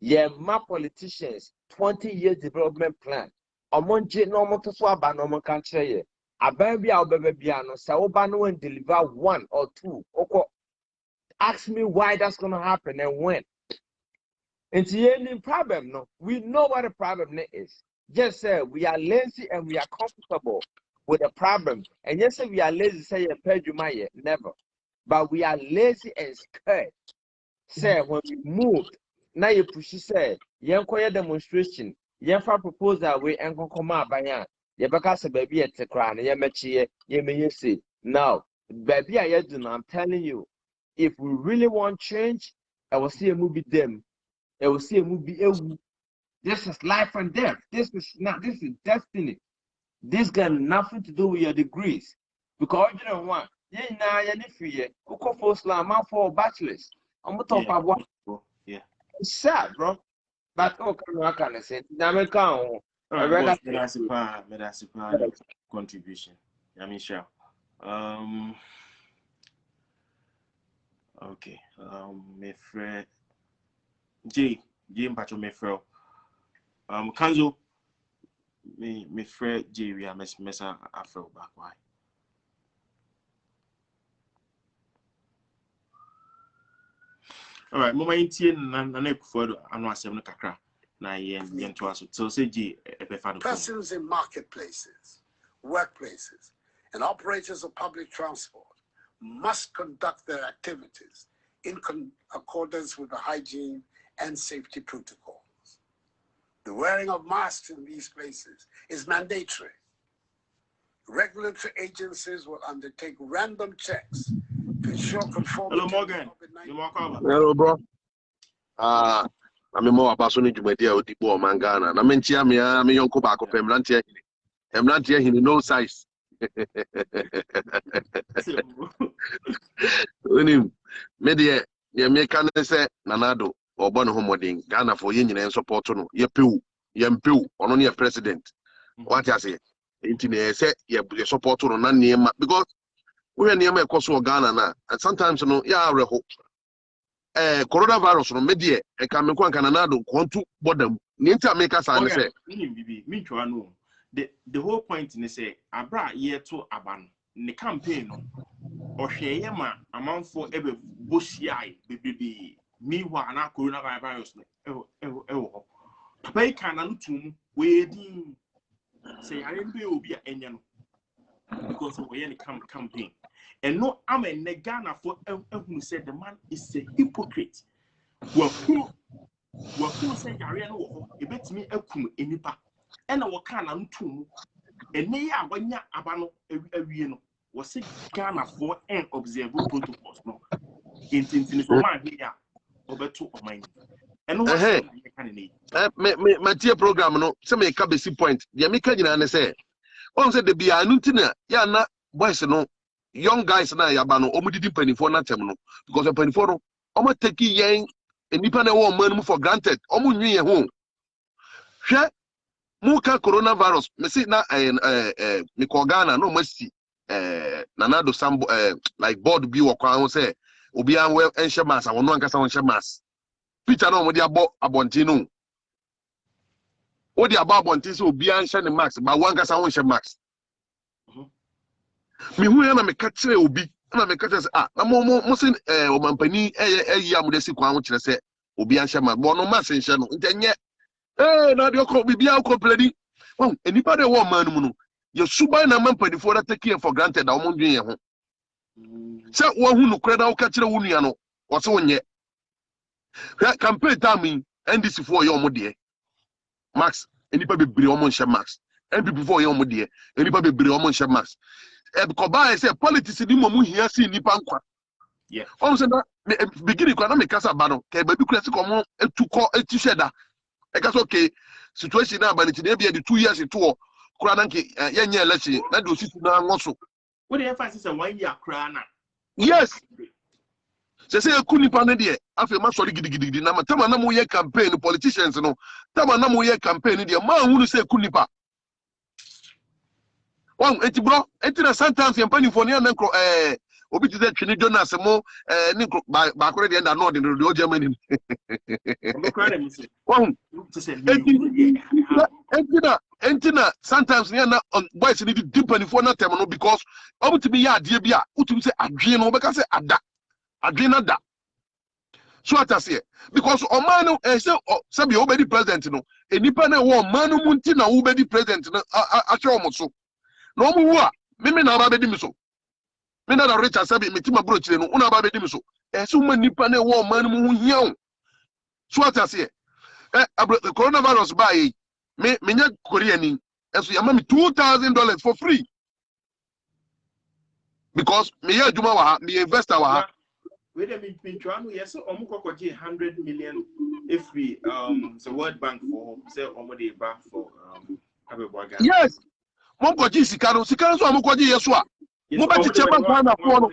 my politicians, 20 years development plan. Among normal to swab and normal country. A baby, I'll baby, no, Saobano and deliver 1 or 2. Okay. Ask me why that's going to happen and when. It's any problem, no. We know what the problem is. Just say we are lazy and we are comfortable with the problem. And yes, we are lazy, say a pedumaya, never. But we are lazy and scared. Say when we moved, now you push say, Yankoya demonstration, Yanfa proposal we and come out by yan. Yabaka baby at the crown, Yamachi, Yamay say. Now, baby, I'm telling you, if we really want change, I will see a movie them. I will see a movie. This is life and death. This is destiny. This got nothing to do with your degrees. Because you don't want, you go for slam, for bachelors. I'm going to talk about what. Yeah. It's sad, bro. But I can say, Medasi contribution. Yamisha. Okay. My friend J Mpacho my friend. Kanzo me friend J we are messa afro back why. All right, mama intie na ekufodo anu asem no kakra na yen to aso. So say J persons in marketplaces, workplaces, and operators of public transport must conduct their activities in accordance with the hygiene and safety protocols. The wearing of masks in these places is mandatory. Regulatory agencies will undertake random checks to ensure conformity. Hello, Morgan. Hello, bro. I'm more about Sony to my dear Odibo Mangana. I mean, I'm a young Kobako Pemlantia. I'm not here in no size. Media, you may can say Nanado or Bono Homoding, Ghana for Union and support no, Yampu, on only a president. What I say, Internet say, you support on none near because we are near my Kosovo Ghana now, and sometimes, you know, coronavirus no media, a Kamequan Cananado, want to bottom, Ninta make us say, the whole point in say, Abra year to Aban, the campaign, or Shayama, amount for every bush yai, baby, me who are not coronavirus. Papa canon to waiting. Say, I didn't be a Enyan because of any campaign. And no, I'm a Negana for who said the man is a hypocrite. Well, who say, Ariano, a bit me a kum in Nipa, and our canon too. And they are when ya abano every was sick Ghana for and observable protocols. No, in man here over two of mine. And my dear program, no, some make up a point. The American and say, one said the be a nutina, yana, boys, no, young guys and I abano, omidi penny for natemno, because a penny for almost take yang, and Nipana woman for granted, almost near home. Share Muka coronavirus, Messi na Mikogana, no mercy, Nanado Sambo, like board view or crown say, Obian well and Shamas, I want one cast on Shamas. Peter no modi abo abontinu odi abo abontin so obi anhye ne max ba wan kasa won hye max mi hu ya na me ka kire obi na me ka kire se na mo sin o mampani eyi amudesi kwa ho kire se obi anhye max bo no max nhye no ntenye na de okọ bibia okọ pledi won enipa de wo man mu no ye suban na mampani for that take for granted da wo ndwen ye ho se wo hu no kure da wo ka kire wo nua no wo se wonye campaign time NDC for your mode Max enipa bebre omo nhye Max NPP for your mode enipa bebre omo nhye Max because by say politics ni mo mu hia si nipa nkwa yeah on say na beginning kwa na me kasa ba no ke ba bi kura si komo etuko etihweda e kasa okay situation na ba ni na bia the 2 years to kura na nke yenye election na do situ na ngoso what the emphasis on 1 year kura na yes say kunipa ne de afi ma sori gidigidi na matama na mo ye campaign politicians no tama na mo ye campaign de ma hunu say kunipa wan enti bro enti na sometimes yempani for ne na nko obi ti say twini Jonas mo ni ba kore de enda no de o Germany wan enti na sometimes ne na boys ni di dimpani for na tem no because obi ti bi ya ade bia utumi say adwen no be ka say ada adwena da So what I say, because Omano say sabi obedi president no, enipa na wo Omano munti na obedi president no atwe omoso. No mu wa, me na ba bedi mi so. Me na Richard sabi me ti ma bro chire no, una ba bedi mi so. So ma nipa na wo Omano mu hia o. So what I say, the coronavirus buy me nya Korea ni, so ya me $2,000 for free. Because me ya juma wa, me investor wa. Wait a minute, yes, Omuko 100 million if we the World Bank for say Omode back for yes, Mokoji Sikano so Omukoji Yeswa. Mobati Cheba Ghana for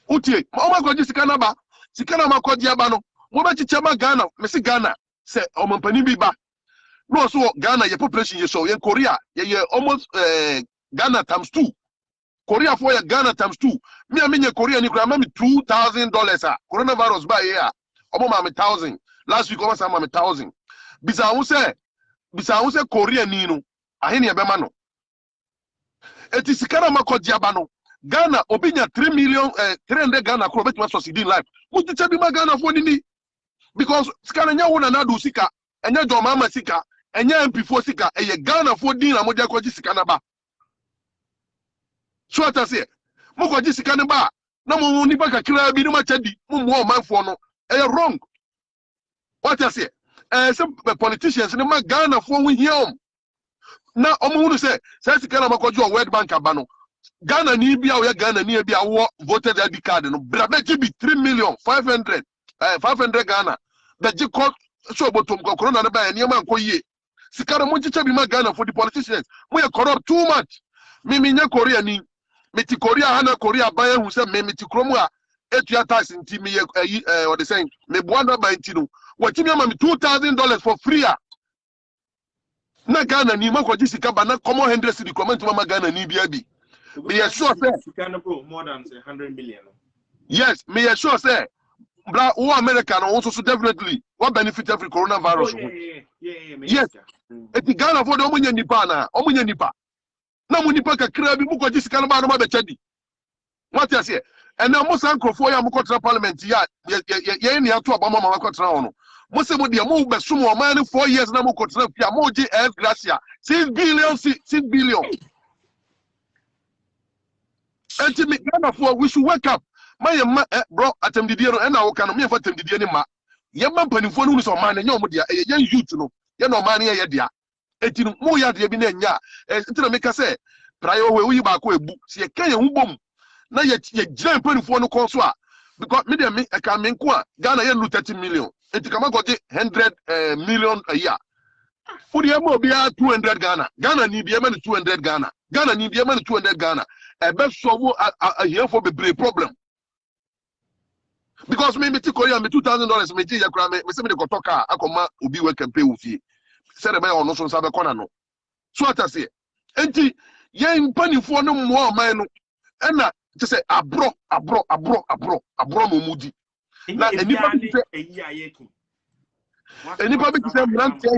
Uti, Omukoji Sikana ba, Sikana Makoji Abano, Mobati Cheba Ghana, Messi Ghana, say Omampani Biba. No, so Ghana, your population you saw in Korea, ye almost Ghana times 2. Korea for Ghana times 2. Me I mean Korea ni grandma me $2,000. Coronavirus by here. Omo ma me 1,000. Last week almost ma me 1,000. Bisa who say Korea ni no. Ahini ebema no. Eti sikana makodi abano. Ghana obinya 3 million 300 Ghana ko bet ma succeed in life. Muti chebi ma Ghana for ni because sikana nya wona na do sika. Enya jo mama sika. Enya MP4 sika. Eye Ghana for din na mo dia ko sikana ba. So what I say, Moko Jisika ba, no more Nibaka Kira be no machadi, more man for no, wrong. What I say, some politicians in the Ghana for we here. Now, Omu say, Sasikana Makojo, World Bank Abano, Ghana Nibia, or Ghana Nibia voted at the card, and Brabeji be 3,500,000 Ghana. That you call so about Corona by and Yaman Koye. Sikara Munchi be Ghana for the politicians. We are corrupt too much. Miminya Korea ni. Meti Korea hana Korea bayan who say me meti kromwa etua tax nti me what they saying me buana ba nti no watimi ama me $2,000 for free na Ghana ni makoji sika ba na common 100 cedi comment mama Ghana ni bia bi me sure say Ghana bro more than 100 million. Yes, me sure say bra o America no also definitely what benefit every coronavirus. Yes, eti Ghana for the omunya nipa na munipa kakra bi muko jisika ba no ma be chadi what you say and now most ankrofo ya muko tra parliament ya ni ato abama ma muko tra hono mo se mo de mo be sumo o man 4 years na muko tra fia mo ji gracia 6 billion and me Ghana for we should wake up my bro atem didie no na wo ka no me fa atem didie ni ma ye ma panifo no so man nya mo de ye youth no ye no man ye dia etinu mu ya de bi na nya etinu me ka say prayo we ba ko ebu se ye kan ye hubom na ye gira mpanifo no ko so a because me de me ka me nko a Ghana ye lu 30 million etikama go de 100 million a year for ye mo bia 200 Ghana ni bia ma 200 Ghana ni bia ma 200 Ghana e be so here for be problem because me ti Korea me $2,000 me ti ya kra me se me de ko toka akoma obi we campaign wo fie said about no so sabe kona no so what I say enti ye mpanifo no mo man no na to say abro mo mudi na enipa bi say mlantia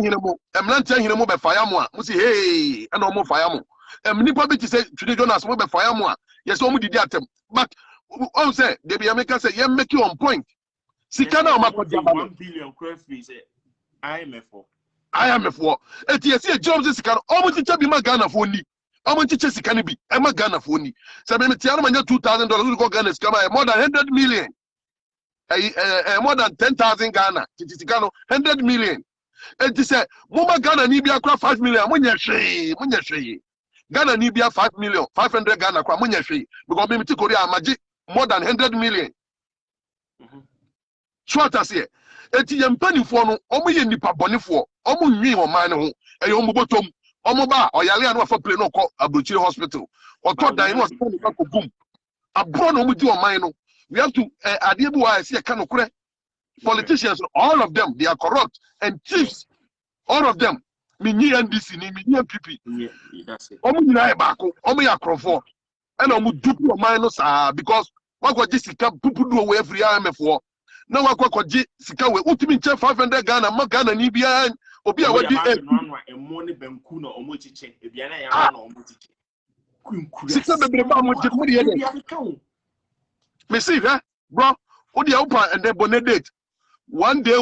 hine mo be fire mo a mo say hey na mo fire mo enipa bi say today Jonas mo be fire mo a yes o mo didi atem but on say they be make say ye make you on point sika na o makoja 1 billion credit fee say IMF for eti jobs sika omo chiche bi ma Ghana for ni omo chiche sika ni bi e ma Ghana for ni se me tia no ma $2,000 go Ghana sika more than 100 million more than 10,000 Ghana sika no 100 million eti se mo ma Ghana ni bi akwa 5 million mo nya hwe Ghana ni bi 5 million 500 Ghana kwa mo nya hwe because me ti Korea amaji more than 100 million so what I say eti ye mpanifo no omo ye nipa bonefo omo nwi o man ho e yo mbotom omo ba oyale anu afa play no ko Abrochire hospital oto dan no hospital ko boom abro no mudi o man no we have to ade bi wa se ka no kure politicians all of them they are corrupt and thieves all of them me ni NDC ni me ni MPP that's it omo nyina e ba ko omo ya krofo e na omo dupu o man no sa because wa go jisika pupu do we every IMF for na wakwakoji sika we utimi nche 500 Ghana ma Ghana ni bia obi a wadi money banku na omochiche e bia na ya na omochiche sika bebre ba mo je mo de ye me see bro Odi opa and then bonedate. One day.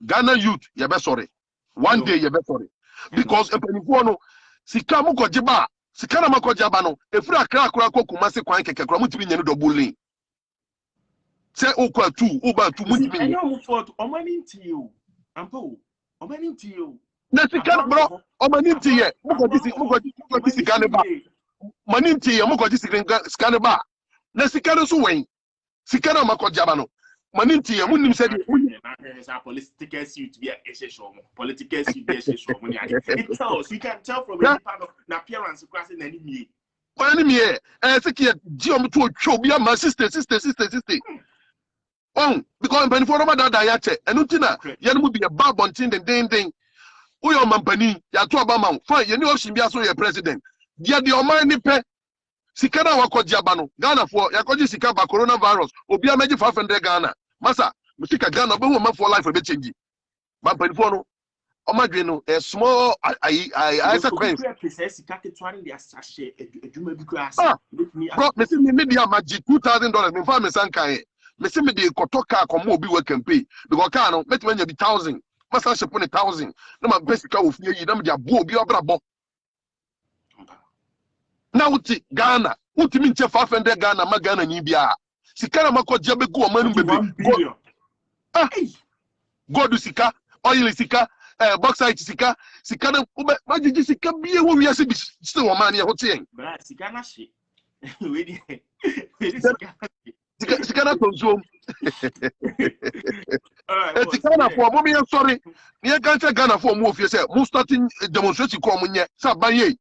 Ghana youth, you be sorry. One day you be sorry. Because a penifo no sika mo kojiba, sika na makojaba no, efri akra ko kumase kwan kekekra mutimi nyane double lane. Say okwa 2, oba 2 mutimi. Enyo mo fault, omani nti o. Ampo, omani nti o. Na sika bro, omani nti ye. Mo koji sika ne ba. Mani nti ye, mo koji sika ne ba. Na sika no so wen. Sika na makojaba no. Maninti ya munim said political suit be a show. Political suit be a show. It tells you can tell from any part of the appearance crossing any me. Enemy, say Jim to show be my sister. Oh, because when for that diet, and Utina, Yan would be a bab on tin and ding. We are Mampani, Yatu Obama, fine, you know she be also your president. Dia the Omani pe. Sikana wako Jabano, Ghana for Yakoji Sikaba coronavirus, Obia Meji 500 Ghana. Masa, Musika Ghana, but woman for life for be changing. Bampanfono, Omadrino, a small I sequence. Bro, Missing media magic $2,000, me farm Sankai. Missing me the Kotoka Komobi work and pay. Because Kano, met when you be 1,000. Masa ship 1,000. No, my basic of you, them their boo be a brabo. Now uti Ghana, uti minche 500 Ghana, ma Ghana nibia. Sikana mako jabe go manu bebe. Go do sika, oil sika, bauxite sika, sikana ube majiji sika biye wo wiase bi still wo man ye hote. Bra sikana shi. We Sikana tonzo. Sikana for mo me sorry. Ni gancha Ghana for mo ofie say mo starting demonstration ko mo nye sa banye.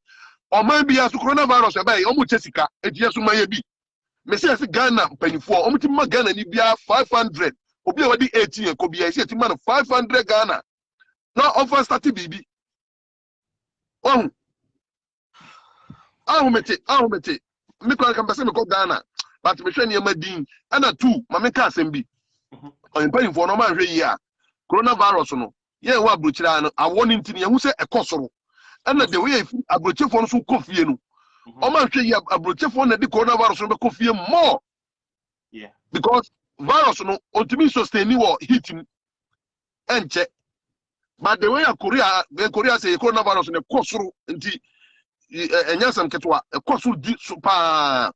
O man bia su coronavirus e bai o mo chesika etie su maye bi. Me say Ghana penifo o mo ti ma Ghana ni bia 500 obi e wadi 18 ko bia say ti ma 500 Ghana na offer start bibi oh ahumete me kwa kan pese me ko Ghana but me hwe ne madin ana 2 ma me ka asem bi o penifo no ma hwe yi a coronavirus no ye wa abrochira no awo ni ntini ye hu se ekosoro ana de we abrochefo no so kofie no o ma hwe yi abrochefo na di coronavirus no be kofie more yeah because virus no ultimately sustain wo heat enche but the way Korea say coronavirus ne kosoro nti enyasam ketwa ekosoro di super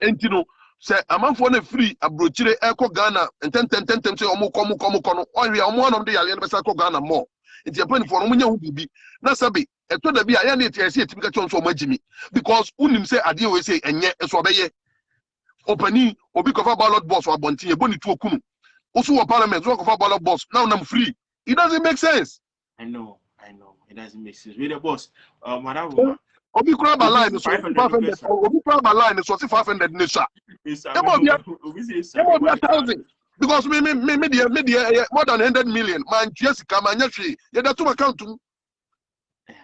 enti no say amanfo na free abrochire eko Ghana enten say omuko no owe omo de yale be say eko Ghana more nti epanifo no munya hu bibi na sabe eto da bi a ya na etiase etimi ka chonso magimi because unim say ade we say enye eso obeye opani obi kofa ballot box or bonti e boni tu okunu osu wo parliament wo kofa ballot box now I'm free. It doesn't make sense. I know it doesn't make sense we the boss madam obi crab a line so 500 obi crab a line so 500 nation obi 1,000 because me more than 100 million man Jessica man yashi ya da to account to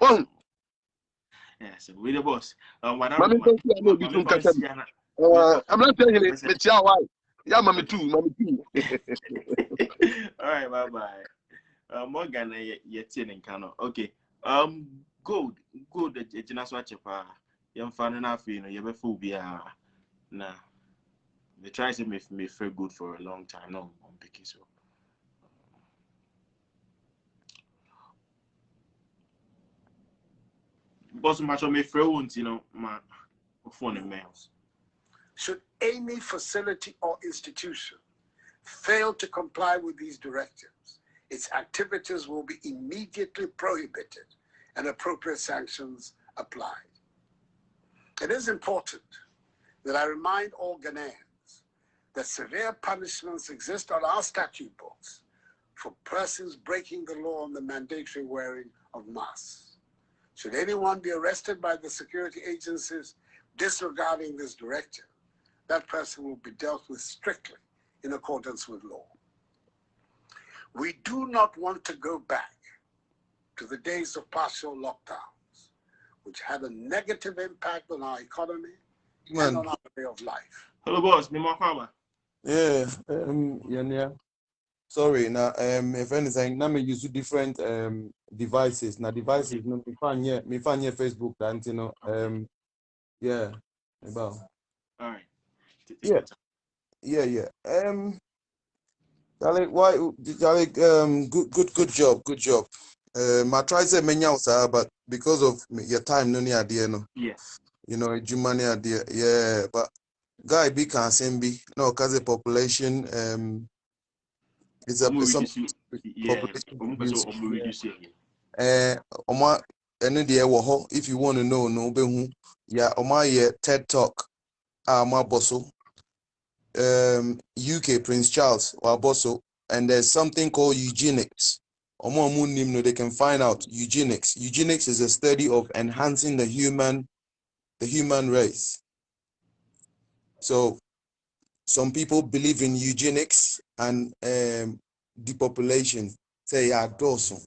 oh yes we the boss madam I'm not telling you me why yeah mommy too all right bye Morgan yet in Kano. Okay. Good. The Jinaswa Chepa. Young fan enough, you know, you have phobia. Nah. They try to make me feel good for a long time. No, I'm picking so. Boss much of me friends, you know, my phone and mails. Should any facility or institution fail to comply with these directives, its activities will be immediately prohibited and appropriate sanctions applied. It is important that I remind all Ghanaians that severe punishments exist on our statute books for persons breaking the law on the mandatory wearing of masks. Should anyone be arrested by the security agencies disregarding this directive, that person will be dealt with strictly in accordance with law. We do not want to go back to the days of partial lockdowns, which had a negative impact on our economy and on our way of life. Hello, boss. Mimakaba. Yeah. Sorry, now if anything, now me use different devices. Now devices, no, me find here Facebook, and you know, yeah, about. All right. Yeah. Yeah. Charlie, why? Charlie, good job. I try to say many but because of your time, no near idea, no. Yeah. You know, Jumani idea, yeah. But guy, be can same be no, cause the population, it's some population reduce. Reduce it. Oma, any day wo if you want to know, no, be who, yeah, Oma, yeah, TED Talk, my bosso, UK Prince Charles, or bosso, and there's something called eugenics. They can find out eugenics. Eugenics is a study of enhancing the human race. So some people believe in eugenics and depopulation. Say yeah, dorsum.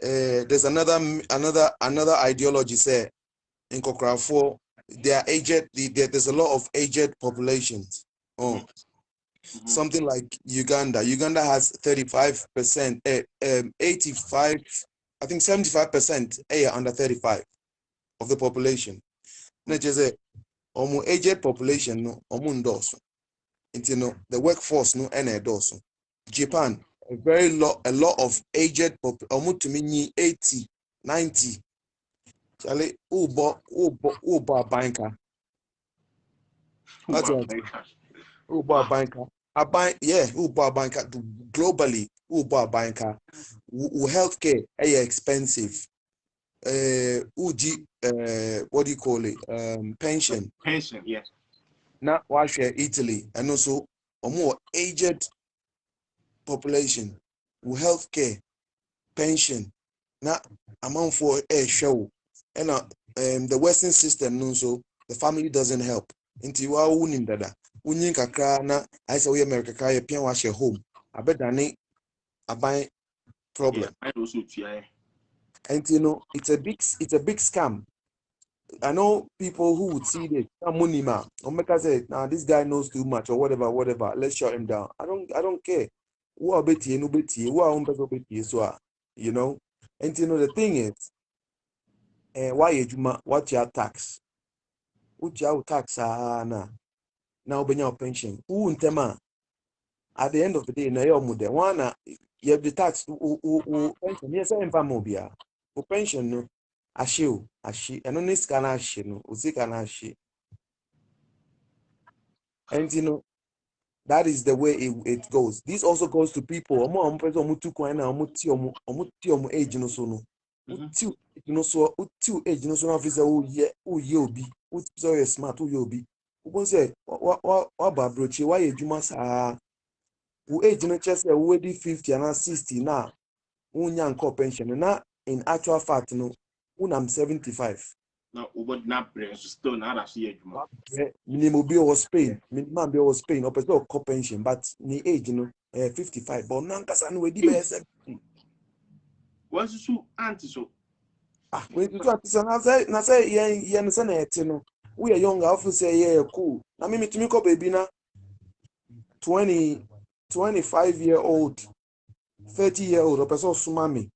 There's another ideology. Say in Kokrafo, they are aged. There's a lot of aged populations. Oh, something like Uganda. Uganda has 35%, 85, I think 75% under 35 of the population. Just say, aged population no, dorsum. You know, the workforce no and dorsum. Japan, a lot of aged population, to me 80, 90. Charlie, ubo banker. That's what. Ubo banker. Ubo banker globally. Ubo banker. Healthcare expensive. What do you call it? Pension. Pension, yeah. Now, watch Italy, and also a more aged population. Healthcare, pension. Now, amount for a show, and the Western system, no, so the family doesn't help. Until you are winning that. Winning kakra na I say we America kaya pian wash home. I bet that a buy problem. Yeah, I also try. And you know, it's a big scam. I know people who would see this money man or make us say, nah, this guy knows too much or whatever. Let's shut him down. I don't care. Who are betty no betty, who are betty, so you know. And you know the thing is, why you what your tax? What your tax na now be your pension. Who untema at the end of the day, na your mother one you have the tax pension, yes, I'm famobia. Pension no. Ashi, and on this can ashi no, Uzika ashi. And you know, that is the way it goes. This also goes to people. Age no so no. You know so age no so officer obi. So you smart obi. Who say what babrochi why ejuma sa who age no chest we 50 and 60 now. Unya nko pension na in actual fact no unam 75. Now, over not still not as yet. Minimum bill was Spain, minimum bill was Spain, or person of pension, but ni age, 55. But Nankas and we did 70. What's so anti so? When you talk to some, say, yeah, we are young, often say, yeah, cool. I mean, to me, baby, now 25-year-old, 30-year-old, or person sumami,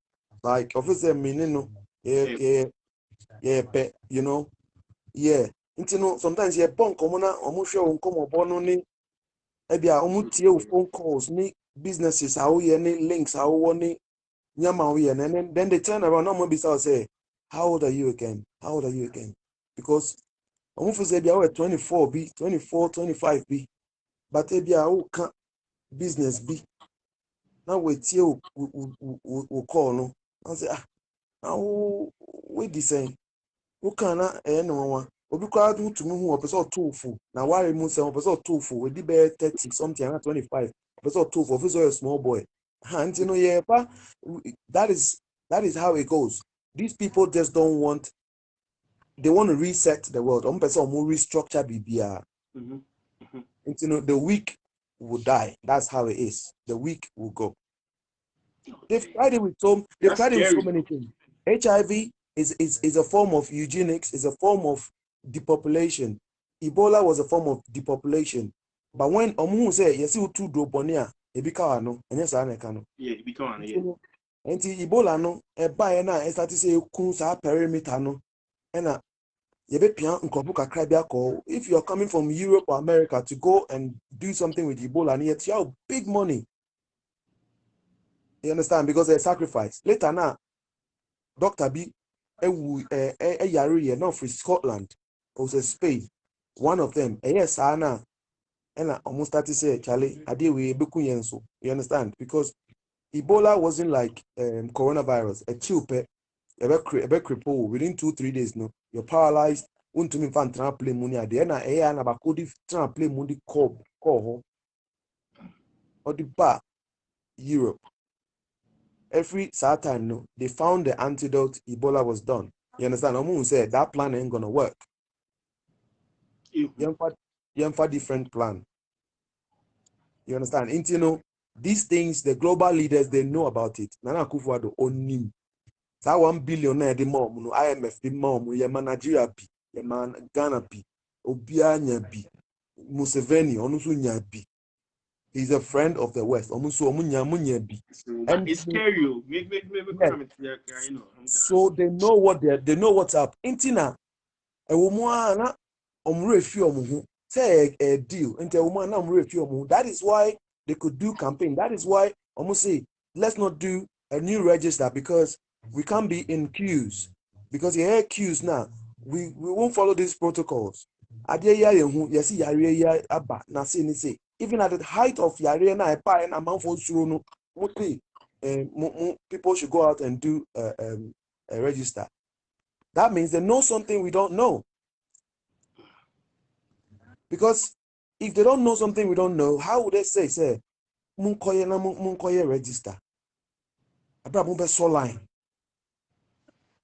like officer, meaning, yeah, you know, yeah. Sometimes you bon common almost show come upon ni ebia omutie phone calls ni businesses how ye ni links how woni nyama we and then they turn around no be say how old are you again because omufu say bia we 24 b 24 25 b but ebia o can business b now we tie we call no I say now we decide who can no one obi kwa do to me who person tofu na ware mu say person tofu we di be 30 something and 25 person tofu of a small boy and you know yeah pa that is how it goes. These people just don't want, they want to reset the world person more restructure bibia and you know the weak will die. That's how it is. The weak will go. They've tried it with so many things. HIV is a form of eugenics, is a form of depopulation. Ebola was a form of depopulation. But when Omu say yes, you two do bonia, ebika no, and yes, I can. Yeah, become yeah. And Ebola no, a buy na start to say kun sa perimeter no, and If you're coming from Europe or America to go and do something with Ebola, and yet you have big money. You understand? Because there's sacrifice. Later now, Dr. B, not from Scotland, also Spain. One of them, yes, Anna, and I almost started to say, Charlie, I did we so. You understand? Because Ebola wasn't like coronavirus, a chill pet, a cripple within 2-3 days. No, you're paralyzed. Won't me fan trample money at the end. And about could trample money call or the bar Europe. Every Saturn, no, they found the antidote. Ebola was done. You understand? Omu said that plan ain't gonna work. Yemfa different plan. You understand? And you know, these things, the global leaders, they know about it. Nana Akufo-Addo onim. That 1 billion the mom, no IMF the mom, yema Nigeria bi, yema Ghana bi, Obia nya bi, Museveni onusu nya bi. He's a friend of the West. Omusu omunya bi. And it's scary. So they know what's up. Intina, a woman, say a deal. That is why they could do campaign. That is why almost say, let's not do a new register because we can't be in queues. Because you hear queues now, we won't follow these protocols. Even at the height of people should go out and do a register. That means they know something we don't know. Because if they don't know something we don't know, how would they say, Munkoye register?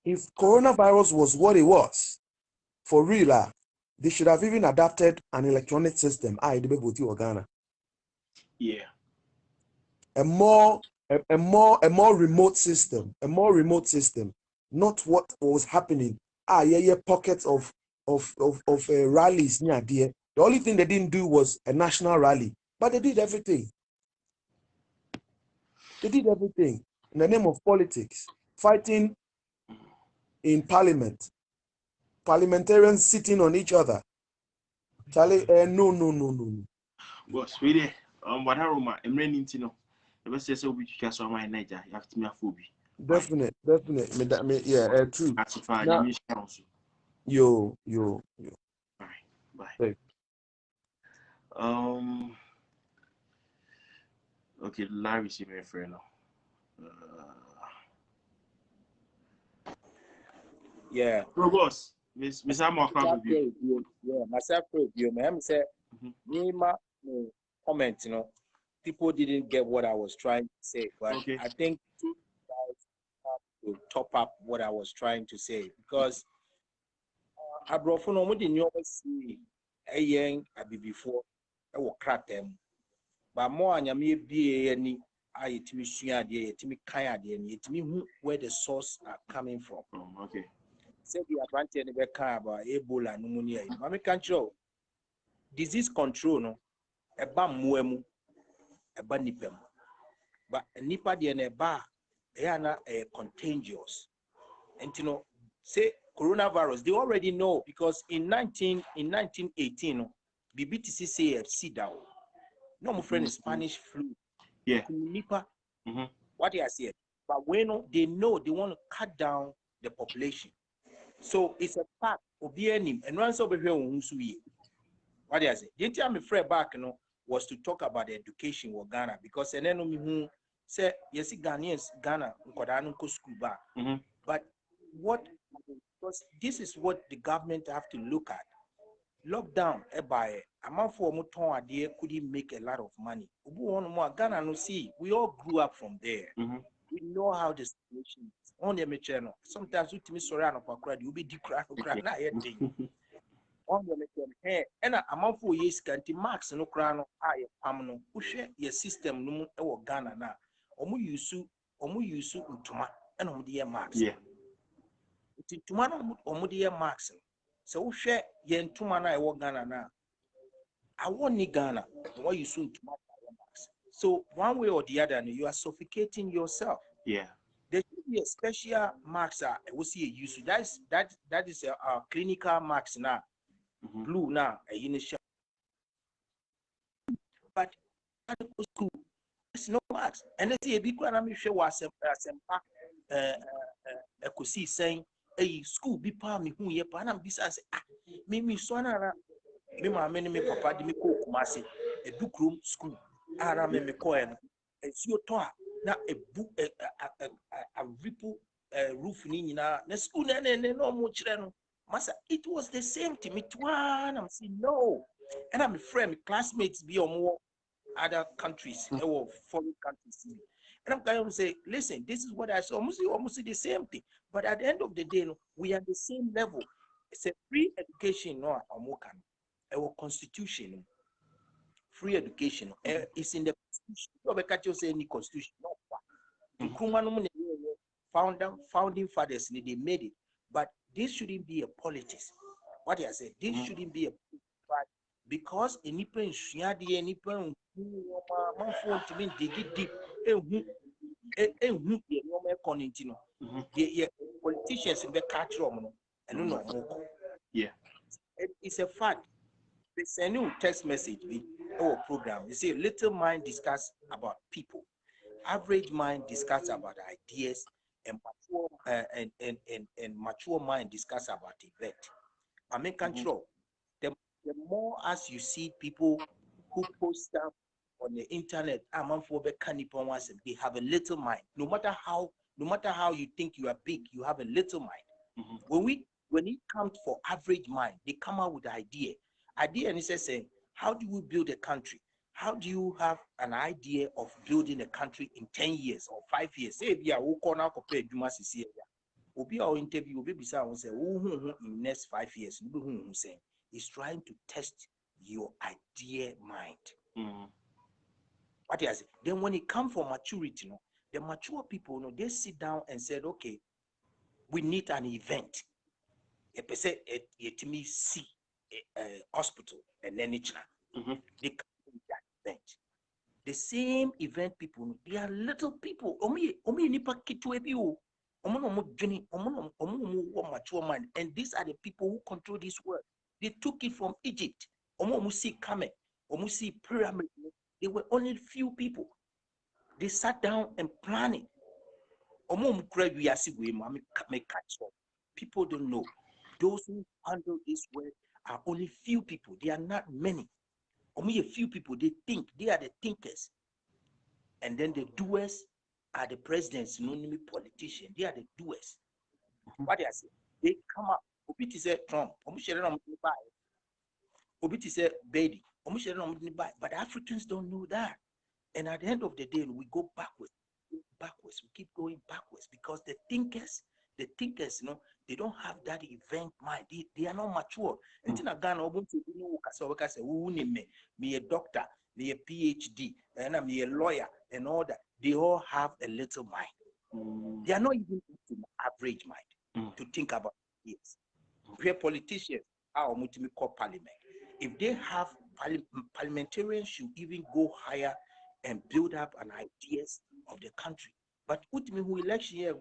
If coronavirus was what it was, for real, they should have even adapted an electronic system. Ghana. Yeah. A more remote system. Not what was happening. Pockets of rallies near there. The only thing they didn't do was a national rally, but they did everything. They did everything in the name of politics, fighting in parliament, parliamentarians sitting on each other. Charlie, no. Well, sweetie, what aroma? I'm running to know. The best is we can so my Niger. You have to me a phobia. Definite. Yeah, true. That's fine. Now, yo. Bye. Hey. Okay, Larry, see my friend now. Yeah. Boss, Miss Amo, yeah, myself, you ma'am said, comment, you know, people didn't get what I was trying to say, but okay. I think you guys have to top up what I was trying to say because I brought from the new see a young before I will crack them, but more and me be any. I to me to me kind to me where the source are coming from. Okay. Say the advantage we can about Ebola pneumonia. Mami control disease control no eba muemu eba nipem. But nipa de na eba na contagious. And you know say coronavirus they already know because in 1918 BBTC say CDAO. No my friend Spanish flu. Yeah. Nipa. What they are saying. But when they know they want to cut down the population. So it's a fact. Obianim and once over here what do I say? The time I'm afraid back, was to talk about the education in Ghana because and then who say yes, Ghanaians Ghana school back. But what because this is what the government have to look at. Lockdown by amount for muton idea couldn't make a lot of money. Ghana no see we all grew up from there. We know how the situation is. On the channel. Sometimes we me sorry no pakra you be decry na yet. On the channel. And amount for years can't max no crown aye pam no. Push your system no e Ghana na. Omu yusu ntuma and omu de max. Yeah. It's ntuma no omu de max. So we share ye ntuma na e Ghana na. I want ni Ghana. What you soon max. So one way or the other, you are suffocating yourself. Yeah. There should be a special marks we see a use. That is a clinical marks now. Blue now a initial. But school, there's no marks. And let's see a big one. I'm sure was a could see saying a school be palm me who ye panam besides me swana me my me papa de me ko kumasi a book room school ara me coin a sio toa na a book a ripple roof ni na school na no mo chire masa it was the same to me twan. I'm saying no, and I'm a friend classmates be or more other countries or foreign countries. And I'm going to say, listen, this is what I saw. Almost the same thing. But at the end of the day, we are the same level. It's a free education, no, our constitution, free education. It's in the constitution. You can't say any constitution. No. Founding fathers, they made it. But this shouldn't be a politics. What I say, this shouldn't be a politics. Because any pen shadi any pen to me dig it deep the politicians in the culture and no more. Yeah. It's a fact. It's a new text message our program. You see, little mind discuss about people, average mind discuss about ideas, and mature and mature mind discuss about event. I mean control. The more as you see people who post stuff on the internet, they have a little mind. No matter how you think you are big, you have a little mind. When it comes for average mind, they come out with idea, and it says, how do we build a country? How do you have an idea of building a country in 10 years or 5 years? Say, we are Obi our interview, Obi Bisa will say, in next 5 years, is trying to test your idea mind. What is it? Then when it comes for maturity, the mature people, they sit down and said, okay, we need an event. A person at me see a hospital and then it's they come with that event. The same event people, they are little people. Omi nipa kitwe biu. Mature mind, and these are the people who control this world. They took it from Egypt. See Kame, see pyramid. They were only few people. They sat down and planned it. People don't know. Those who handle this world are only few people. They are not many. Only a few people. They think. They are the thinkers. And then the doers are the presidents, no politicians. They are the doers. What they say? They come up. Obiti say Trump. Obiti say Baby. But Africans don't know that. And at the end of the day, we go backwards. We keep going backwards because the thinkers, they don't have that event mind. They are not mature. And me a doctor, me a PhD, and I'm a lawyer, and all that. They all have a little mind. They are not even average mind to think about this. Where politicians are call parliament. If they have parliamentarians should even go higher and build up an ideas of the country. But who election here,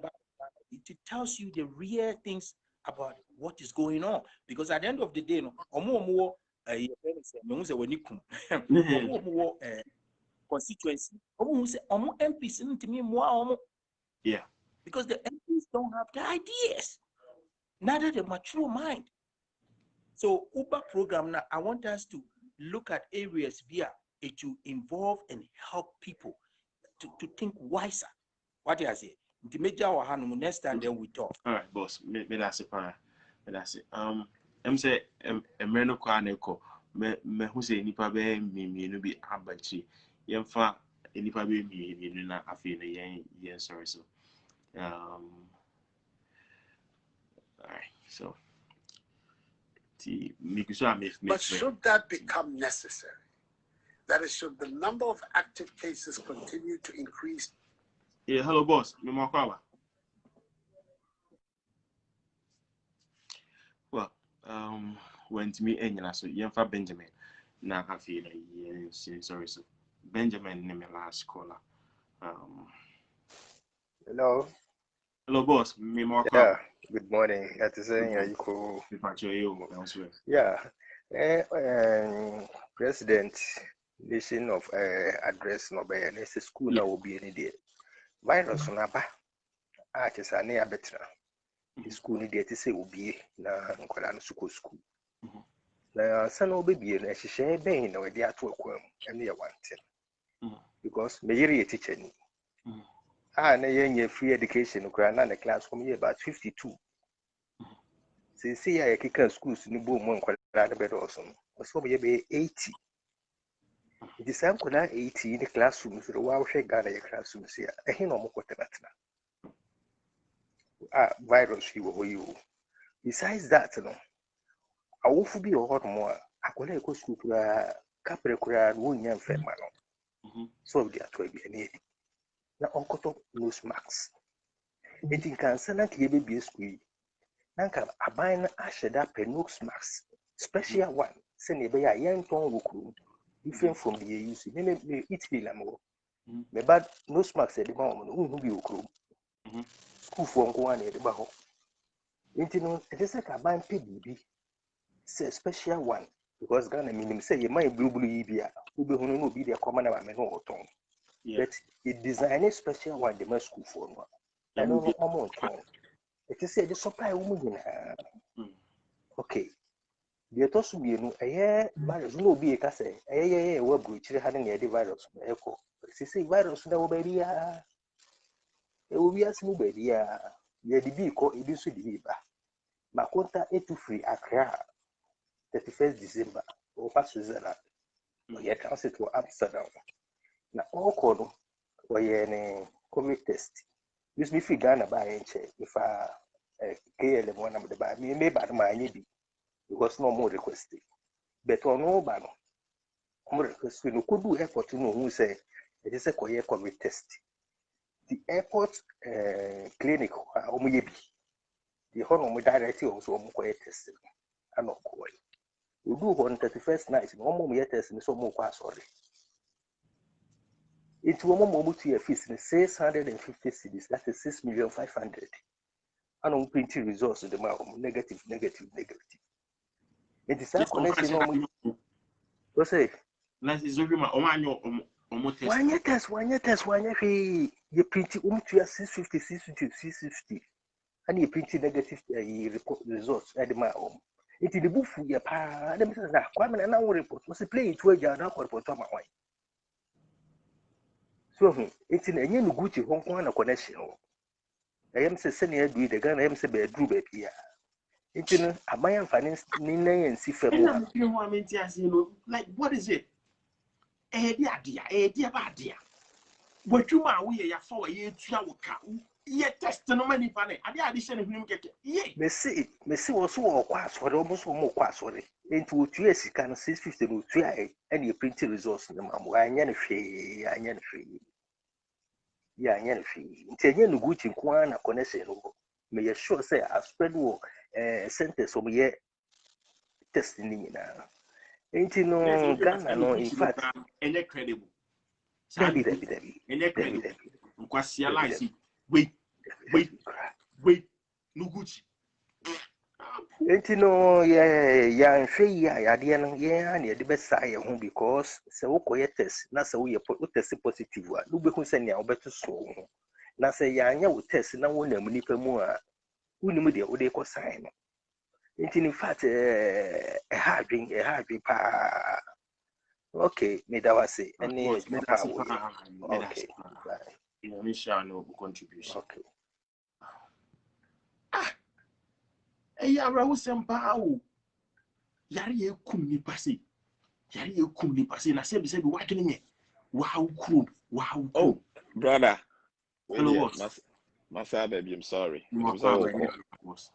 it tells you the real things about what is going on. Because at the end of the day, constituency, MPs, yeah, because the MPs don't have the ideas, neither the mature mind. So Uber program now, I want us to look at areas via it to involve and help people to think wiser. What do I say? The major next time then we talk. All right, boss. Me that's it. That's it. I'm say no kwaneko. Me who say nipa be me no be abachi. Yemfa nipa be me na afi na yen sorry so. All right. So but should that become necessary? That is, should the number of active cases continue to increase? Yeah, hello, boss. Well, went to me and so Yemfa Benjamin. Now I feel sorry, so Benjamin name last caller. Hello. Hello, boss. Me more Yeah, good morning. That is saying you cool. Yeah. President nation of address no be and it's school Yeah. now will be any day. Virus on aba. Just an air better. The school need to say will be na nkwala no school. Na san obebi na hihye ben na we dey ato akwam and dey one thing. Because me yiri teacher ni. Na yenye free education kura na the class come here about 52. See I kick schools ni bo mo nkwala na be do so. So be 80. It is some 80 in the classroom so wow she Ghana your classroom see eh no mo kwetena. Virus you. Besides that no. Awufu bi hot mo akola eko school kura kapre kura wo nya mfema no. So they are to be any. Na onkoto nose marks. It in can send na be school. Nanka aban na asheda nose marks. Special one. Send e be ya yen ton wukuru. Different from the use. Me it feel am. Me bad nose marks e de ma mo no bi wukuru. School for nko an e de ba ho. Nti no e dey say ka ban pe bibi. Say special one because Ghana minimum say you might blue ibia who be no be the common na me no oton. But it design a special one the school for no. I don't know amount ton. It is say the supply woman okay. The tosu bi no virus no be ka say we bro chire ha na the virus eko. Say virus na wo ba bia e wo bia simu ba bia ye di bi ko e bi so di ba. Makonta etu free Accra 31st December or past Switzerland. We transit to Amsterdam. Now all called or any COVID test. Use me free Ghana by inche if I KLM one of the by me may bad my maybe because no more requested. But on no ban more request no could do effort to know who say it is a COVID test. The airport clinic maybe the honor directly also testing. I'm not going. We do on 31st night. No more yet test me so more sorry. It will more to your fees in 650 cities. That is 6,500,000. And on printing results the negative. It is a connection. What say? Nice is over my One year test. You print to your 650. And you print negative report results at the my home. It is the book for your pa. Them say na kwame na now report. Must play it where you are now report to my wife. So it's in a new Gucci Hong Kong connection. I am saying I do the gun. I am saying be do baby. It's in a my finance nine and see for like what is it? Idea bad dear. What you ma we ya for ye tua wo ka. Ye test no many pane. Ade addition him keke. Ye. me see was so class for almost more class for it. Into 2 years can 650 no 3 and you print results in the mam. I am free. Yeah, I am free. It's a new Gucci Kwana connection. May you sure say I spread war sentence of ye testing now. Ain't you no Ghana no in fact Incredible. Debbie. Wait. No Gucci. Ain't you know yeah and say yeah and the best side home because so test na so we test positive one no be who send ya obeto so na say ya anya we test na won na nipa mu a unimu de wo de ko sign ain't in fact hard pa okay me that was it any okay You shall know contribution. okay Ya rawo sempa o. Yare ye kum ni pase na se bi wadwene nye. Wow cool. oh brother. Hello, Masa baby, I'm sorry. Boss.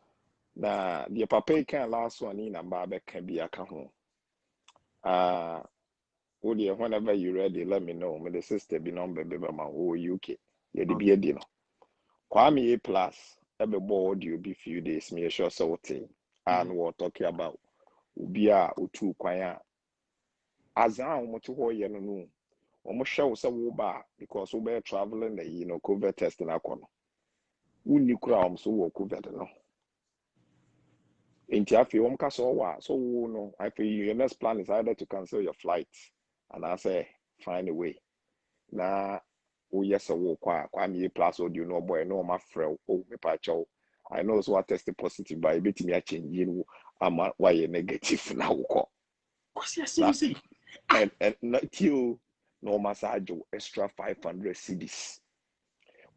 Na the papa can last one in and Baba can be a home. Whenever you're ready, let me know. My sister be on baby mama who UK. Yeah, the be a dinner. Kwame A plus every board you be few days, me sure so thing. And we're talking about Ubia Utu Kwaya. As I'm what you know. Almost show so ba because we traveling the COVID testing. Uni kura so wo COVID no. Inti afi ka so wa so no I feel your next plan is either to cancel your flight and I say find a way. Na wo yes wo kwa me plus audio no boy no my friend me pa chow. I know so I tested positive by bit me a change you ama why negative na wo ko. Seriously. And not you no massage extra 500 cedis.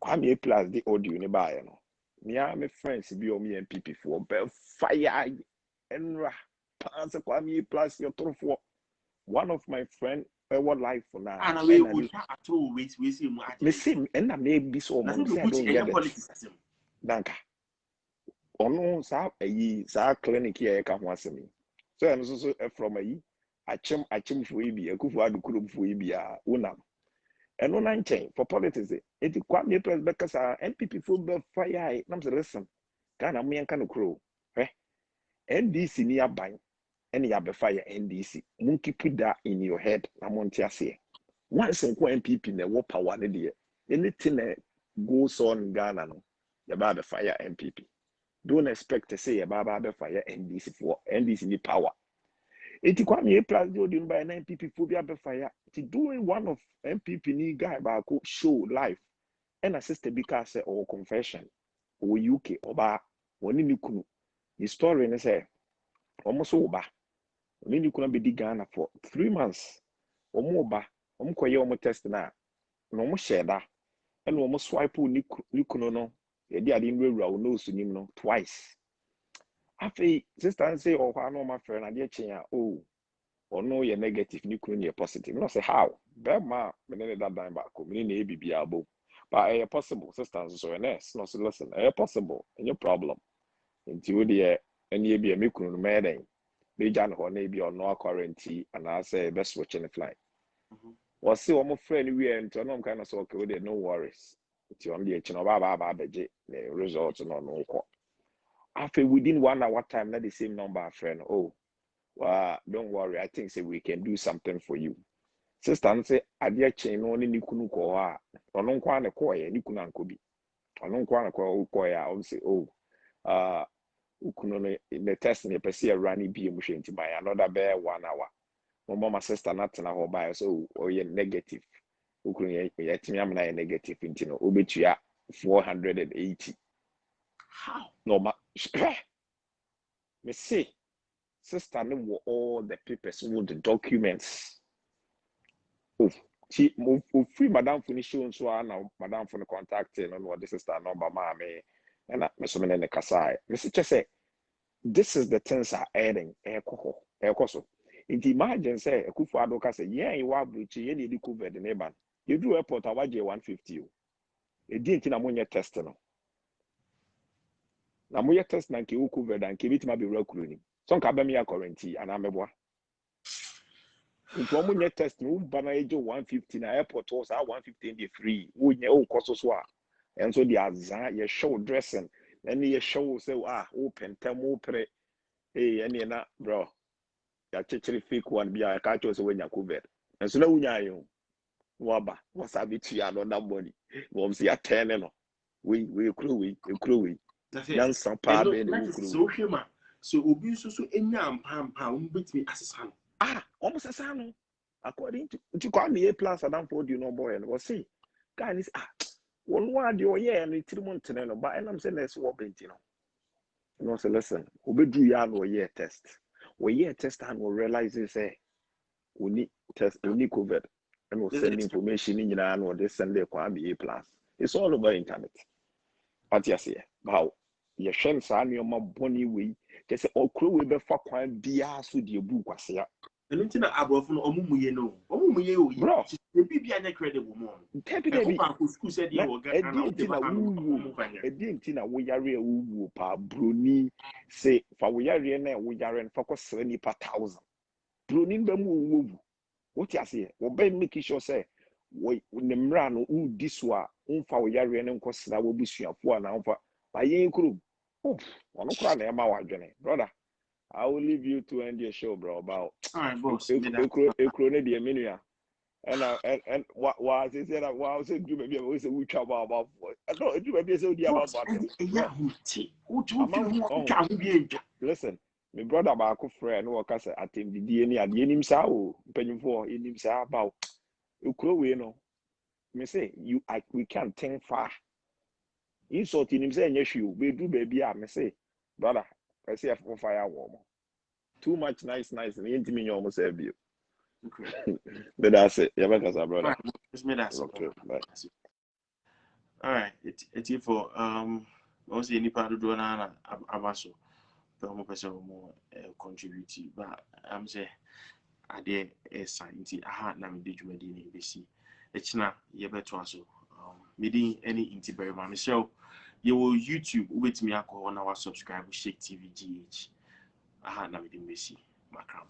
Kwame plus the audio ni buy no. Me and my friends be on me MPP for be fire enra pass Kwame plus your through for one of my friend what life for now. And we would at all wait we see more. Me see and maybe so much I don't get it. Danka. Ono sa sa clinic here ka ho asemi. So and so from achim for ibi akufu adukuru for ibi a unam. And on nine for politics, it Kwame Plus because MPP for the fire. I'm listen, can I mean can crow? NDC near bang, any other fire NDC. Monkey put that in your head. I'm on say. Once and MPP in the war power, anything that goes on in Ghana, no, the baba fire MPP. Don't expect to say a baba fire NDC for NDC need power. Eti Kwame Plus doing by an MPP phobia be fire. To doing one of MPP ni guy ba show live. And assist because say or confession or UK or ba woni ni kunu. The story ne say almost oba. Woni ni kunu be di Ghana for 3 months. Omo ba, omo koye omo test na. No omo share da. And omo swipe ni kunu no. E di ade nwura no so nim no twice. Afi sister say oh no my friend ade chen oh or no you're negative you couldn't you're positive no say how ma me that dime back me na ebibi abo but it's possible sisters so nurse no so listen it's possible and your problem into the any be me kunu me den me jan ho na bi on no quarantine and I say best watch in the flight was see one friend we into no kind of so okay no worries it's on the chino ba beje the results no ko after within 1 hour time not the same number friend oh don't worry I think say we can do something for you sister say adia chain no ni kunu ko ha ono nkwa ne ko ye ni kunu anko bi ono nkwa ne ko ya I say oh ukunu no the test ne pese ya run bi mu hwenti by another be 1 hour my sister not na ho by so oh ye negative ukunu ye timi am na negative nti no obetua 480 how no ma me say sister no all the papers all the documents she free madam for the show so na madam for the contact no what this sister number ma me and me so me ne kasa me say this is the things are adding so imagine say Akufo Addo ka say yeah you are breach ye need COVID the ban you do airport awaje 150 o e di nti na monye test no na monye test na nke COVID and ke bitima be rakuru ni so nka ba me ya quarantine ana meboa nti omunye test no ba na eje 150 na airport was 150 dey free wo nye o koso so a enso di azan ye show dressing and ye show say open tem pre any na bro ya chechiri fake one bia ka cho so wenya COVID enso na wunya ayo waba was abiti ya no nobody wo see ya 10 no we kuro we dan san pa be ne wo so hwema so obi so enya ampampa umbetimi asesa no almost asesa no according to Kwame Plus and for you no boy and was see guys one word you yeah and 3 months no but and I'm saying let's walk into no say listen obedu ya no yeah test we test and we realize say we need test we need COVID and we'll send information in and they send the Kwame Plus it's all over internet but yes yeah how your shen sa ni oma boni we just say okro we be fa kwan bia so de bu kwase ya eno ntina abrofo no omumuye o bro e bibia nya credible mo debi ko pa school said you ga na o de ba edi ntina wo yare wu pa broni say fa wo yare na wo yare fa ko sere ni pa 1000 broni ba mu wo what you say wo be make sure say wo ne mra no u diswa unfa wo yare ne nko sera wo busuafo na unfa ba yen kuro ono kura na ema wadwene brother I will leave you to end your show bro about all right boss ekro ne de menua and what they said, wow, say do maybe we say we travel about no, do maybe say the about listen, my brother back friend who can say at him the DNA and the enim sao, penny for enim sao about you know. Me say we can't think far. Insult in him say yes you we do baby me say brother I say for fire warm. Too much nice and intimate almost every you. But that's it. Yeah, because brother. It's me that's okay. Bye. All right. It's for also any part of the na abaso. But mo person mo contribute but I'm say ade science aha na me de dwumadi na ebesi. Echina ye beto aso. Meeting any intibere ma Michelle. You will YouTube wait me akọ na wa subscribe Shake TV GH. Aha na me de mesi. Makram.